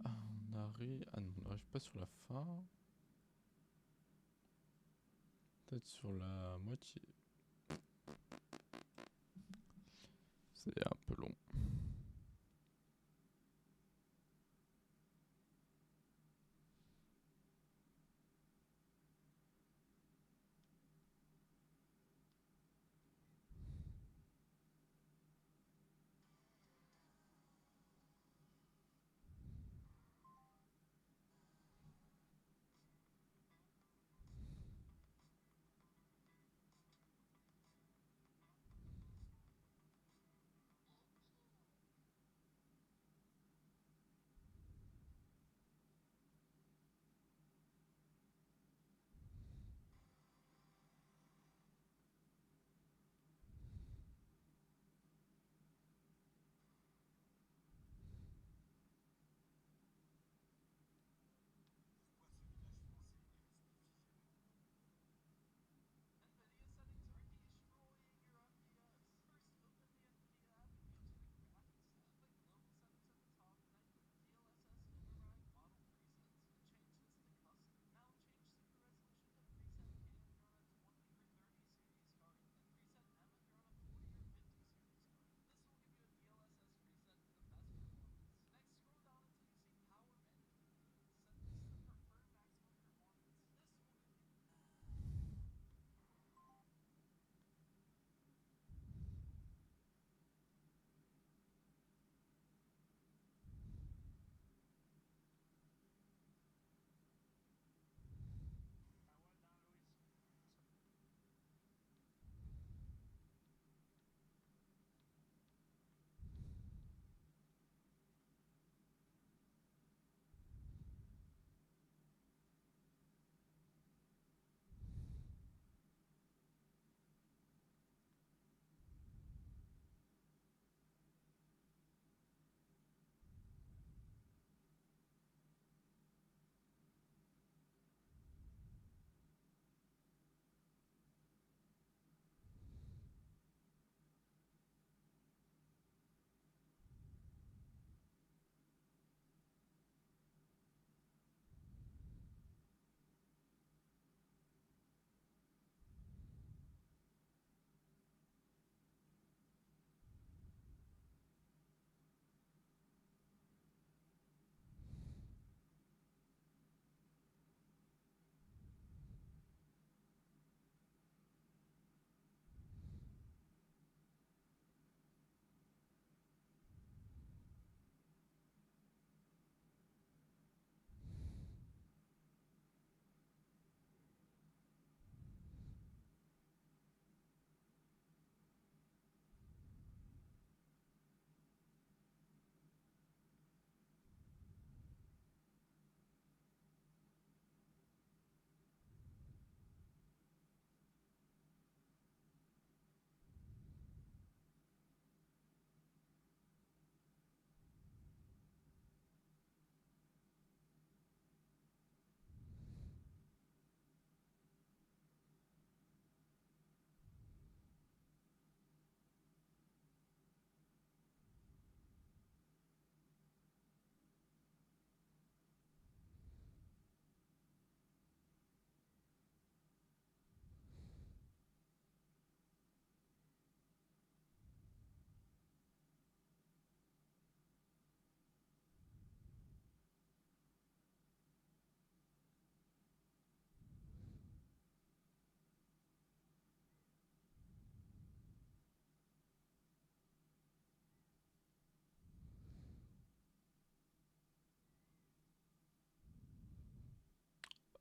Ah, on arrive. Ah non, on n'arrive pas sur la fin. Peut-être sur la moitié. C'est un peu long.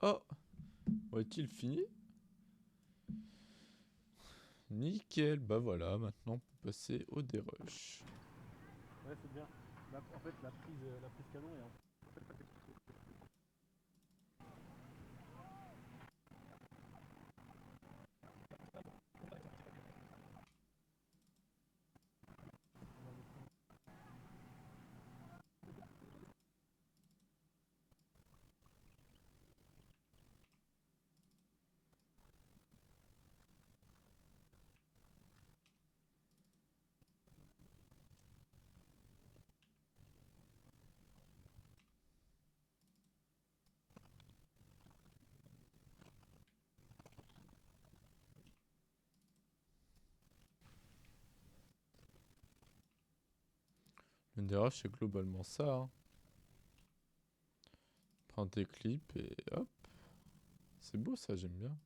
Oh, aurait-il fini? Nickel, bah voilà, maintenant on peut passer au dérush. Ouais, c'est bien. En fait, la prise canon est un Le dérush c'est globalement ça. Hein. Prends tes clips et hop. C'est beau ça, j'aime bien.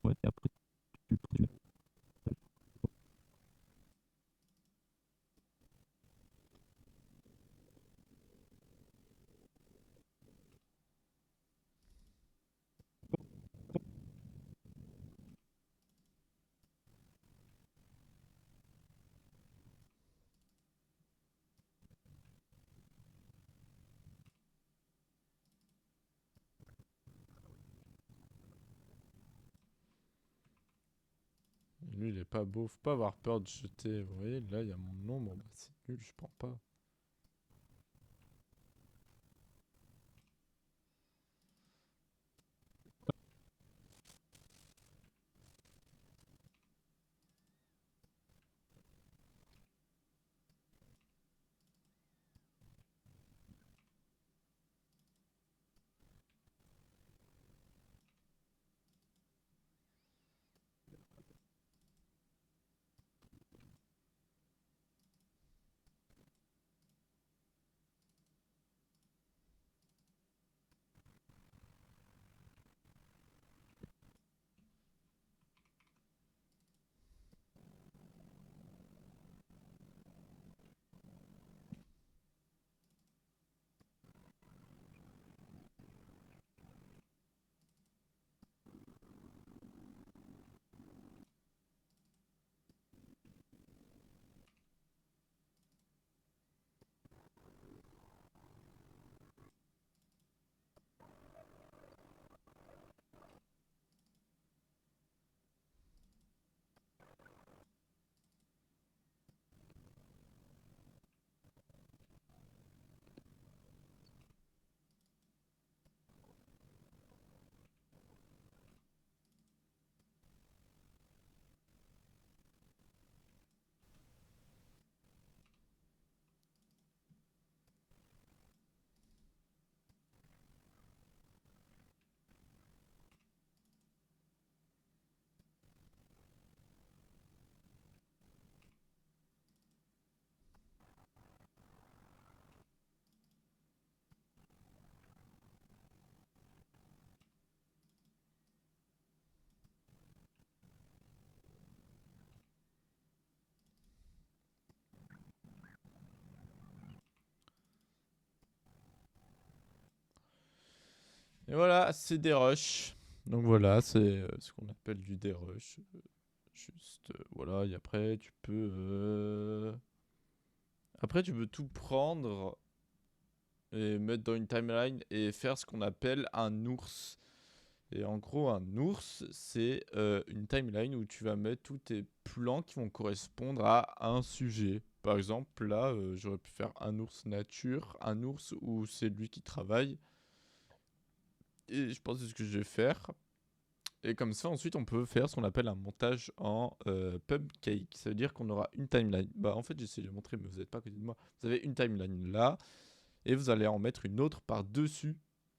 Ouais, et après, tu- Lui il est pas beau, faut pas avoir peur de jeter. Vous voyez, là il y a mon nom, bon bah c'est nul, je prends pas. Et voilà, c'est des rushs. Donc voilà, c'est ce qu'on appelle du dérush. Juste, voilà, et après tu peux... Après tu peux tout prendre et mettre dans une timeline et faire ce qu'on appelle un ours. Et en gros, un ours, c'est une timeline où tu vas mettre tous tes plans qui vont correspondre à un sujet. Par exemple, là, j'aurais pu faire un ours nature, un ours où c'est lui qui travaille. Et je pense que c'est ce que je vais faire. Et comme ça, ensuite, on peut faire ce qu'on appelle un montage en pub cake. Ça veut dire qu'on aura une timeline. Bah, en fait, j'essaie de le montrer, mais vous n'êtes pas à côté de moi. Vous avez une timeline là, et vous allez en mettre une autre par-dessus.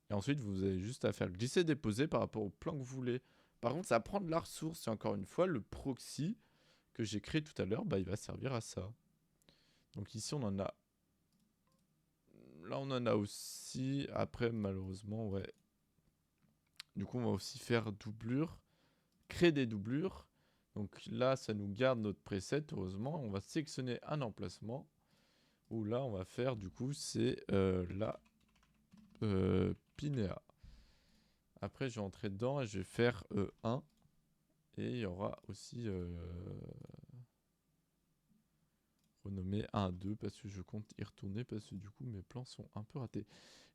Et ensuite, vous avez juste à faire glisser-déposer par rapport au plan que vous voulez. Par contre, ça prend de la ressource. Et encore une fois, le proxy que j'ai créé tout à l'heure, bah, il va servir à ça. Donc ici, on en a... Là, on en a aussi. Après, malheureusement, ouais. Du coup, on va aussi faire doublure. Créer des doublures. Donc là, ça nous garde notre preset, heureusement. On va sélectionner un emplacement. Où là, on va faire, du coup, c'est la Pinéa. Après, je vais entrer dedans et je vais faire 1. Et il y aura aussi renommé 1, 2, parce que je compte y retourner, parce que du coup, mes plans sont un peu ratés.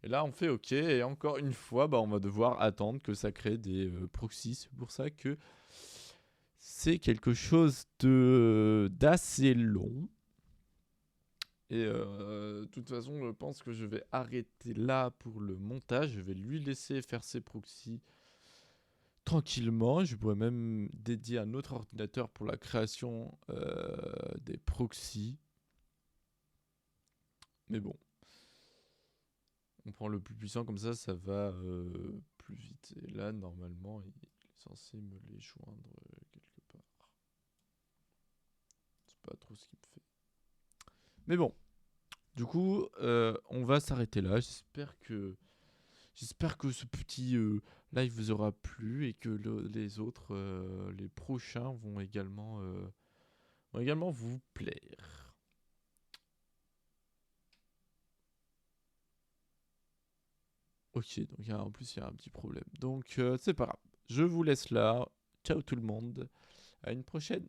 Et là, on fait OK. Et encore une fois, bah, on va devoir attendre que ça crée des proxys. C'est pour ça que c'est quelque chose d'assez long. Et de toute façon, je pense que je vais arrêter là pour le montage. Je vais lui laisser faire ses proxys tranquillement. Je pourrais même dédier un autre ordinateur pour la création des proxys. Mais bon. On prend le plus puissant, comme ça, ça va plus vite. Et là, normalement, il est censé me les joindre quelque part. C'est pas trop ce qu'il me fait. Mais bon. Du coup, on va s'arrêter là. J'espère que ce petit live vous aura plu et que les autres, les prochains vont également vous plaire. Ok, donc en plus il y a un petit problème. Donc c'est pas grave. Je vous laisse là. Ciao tout le monde. À une prochaine.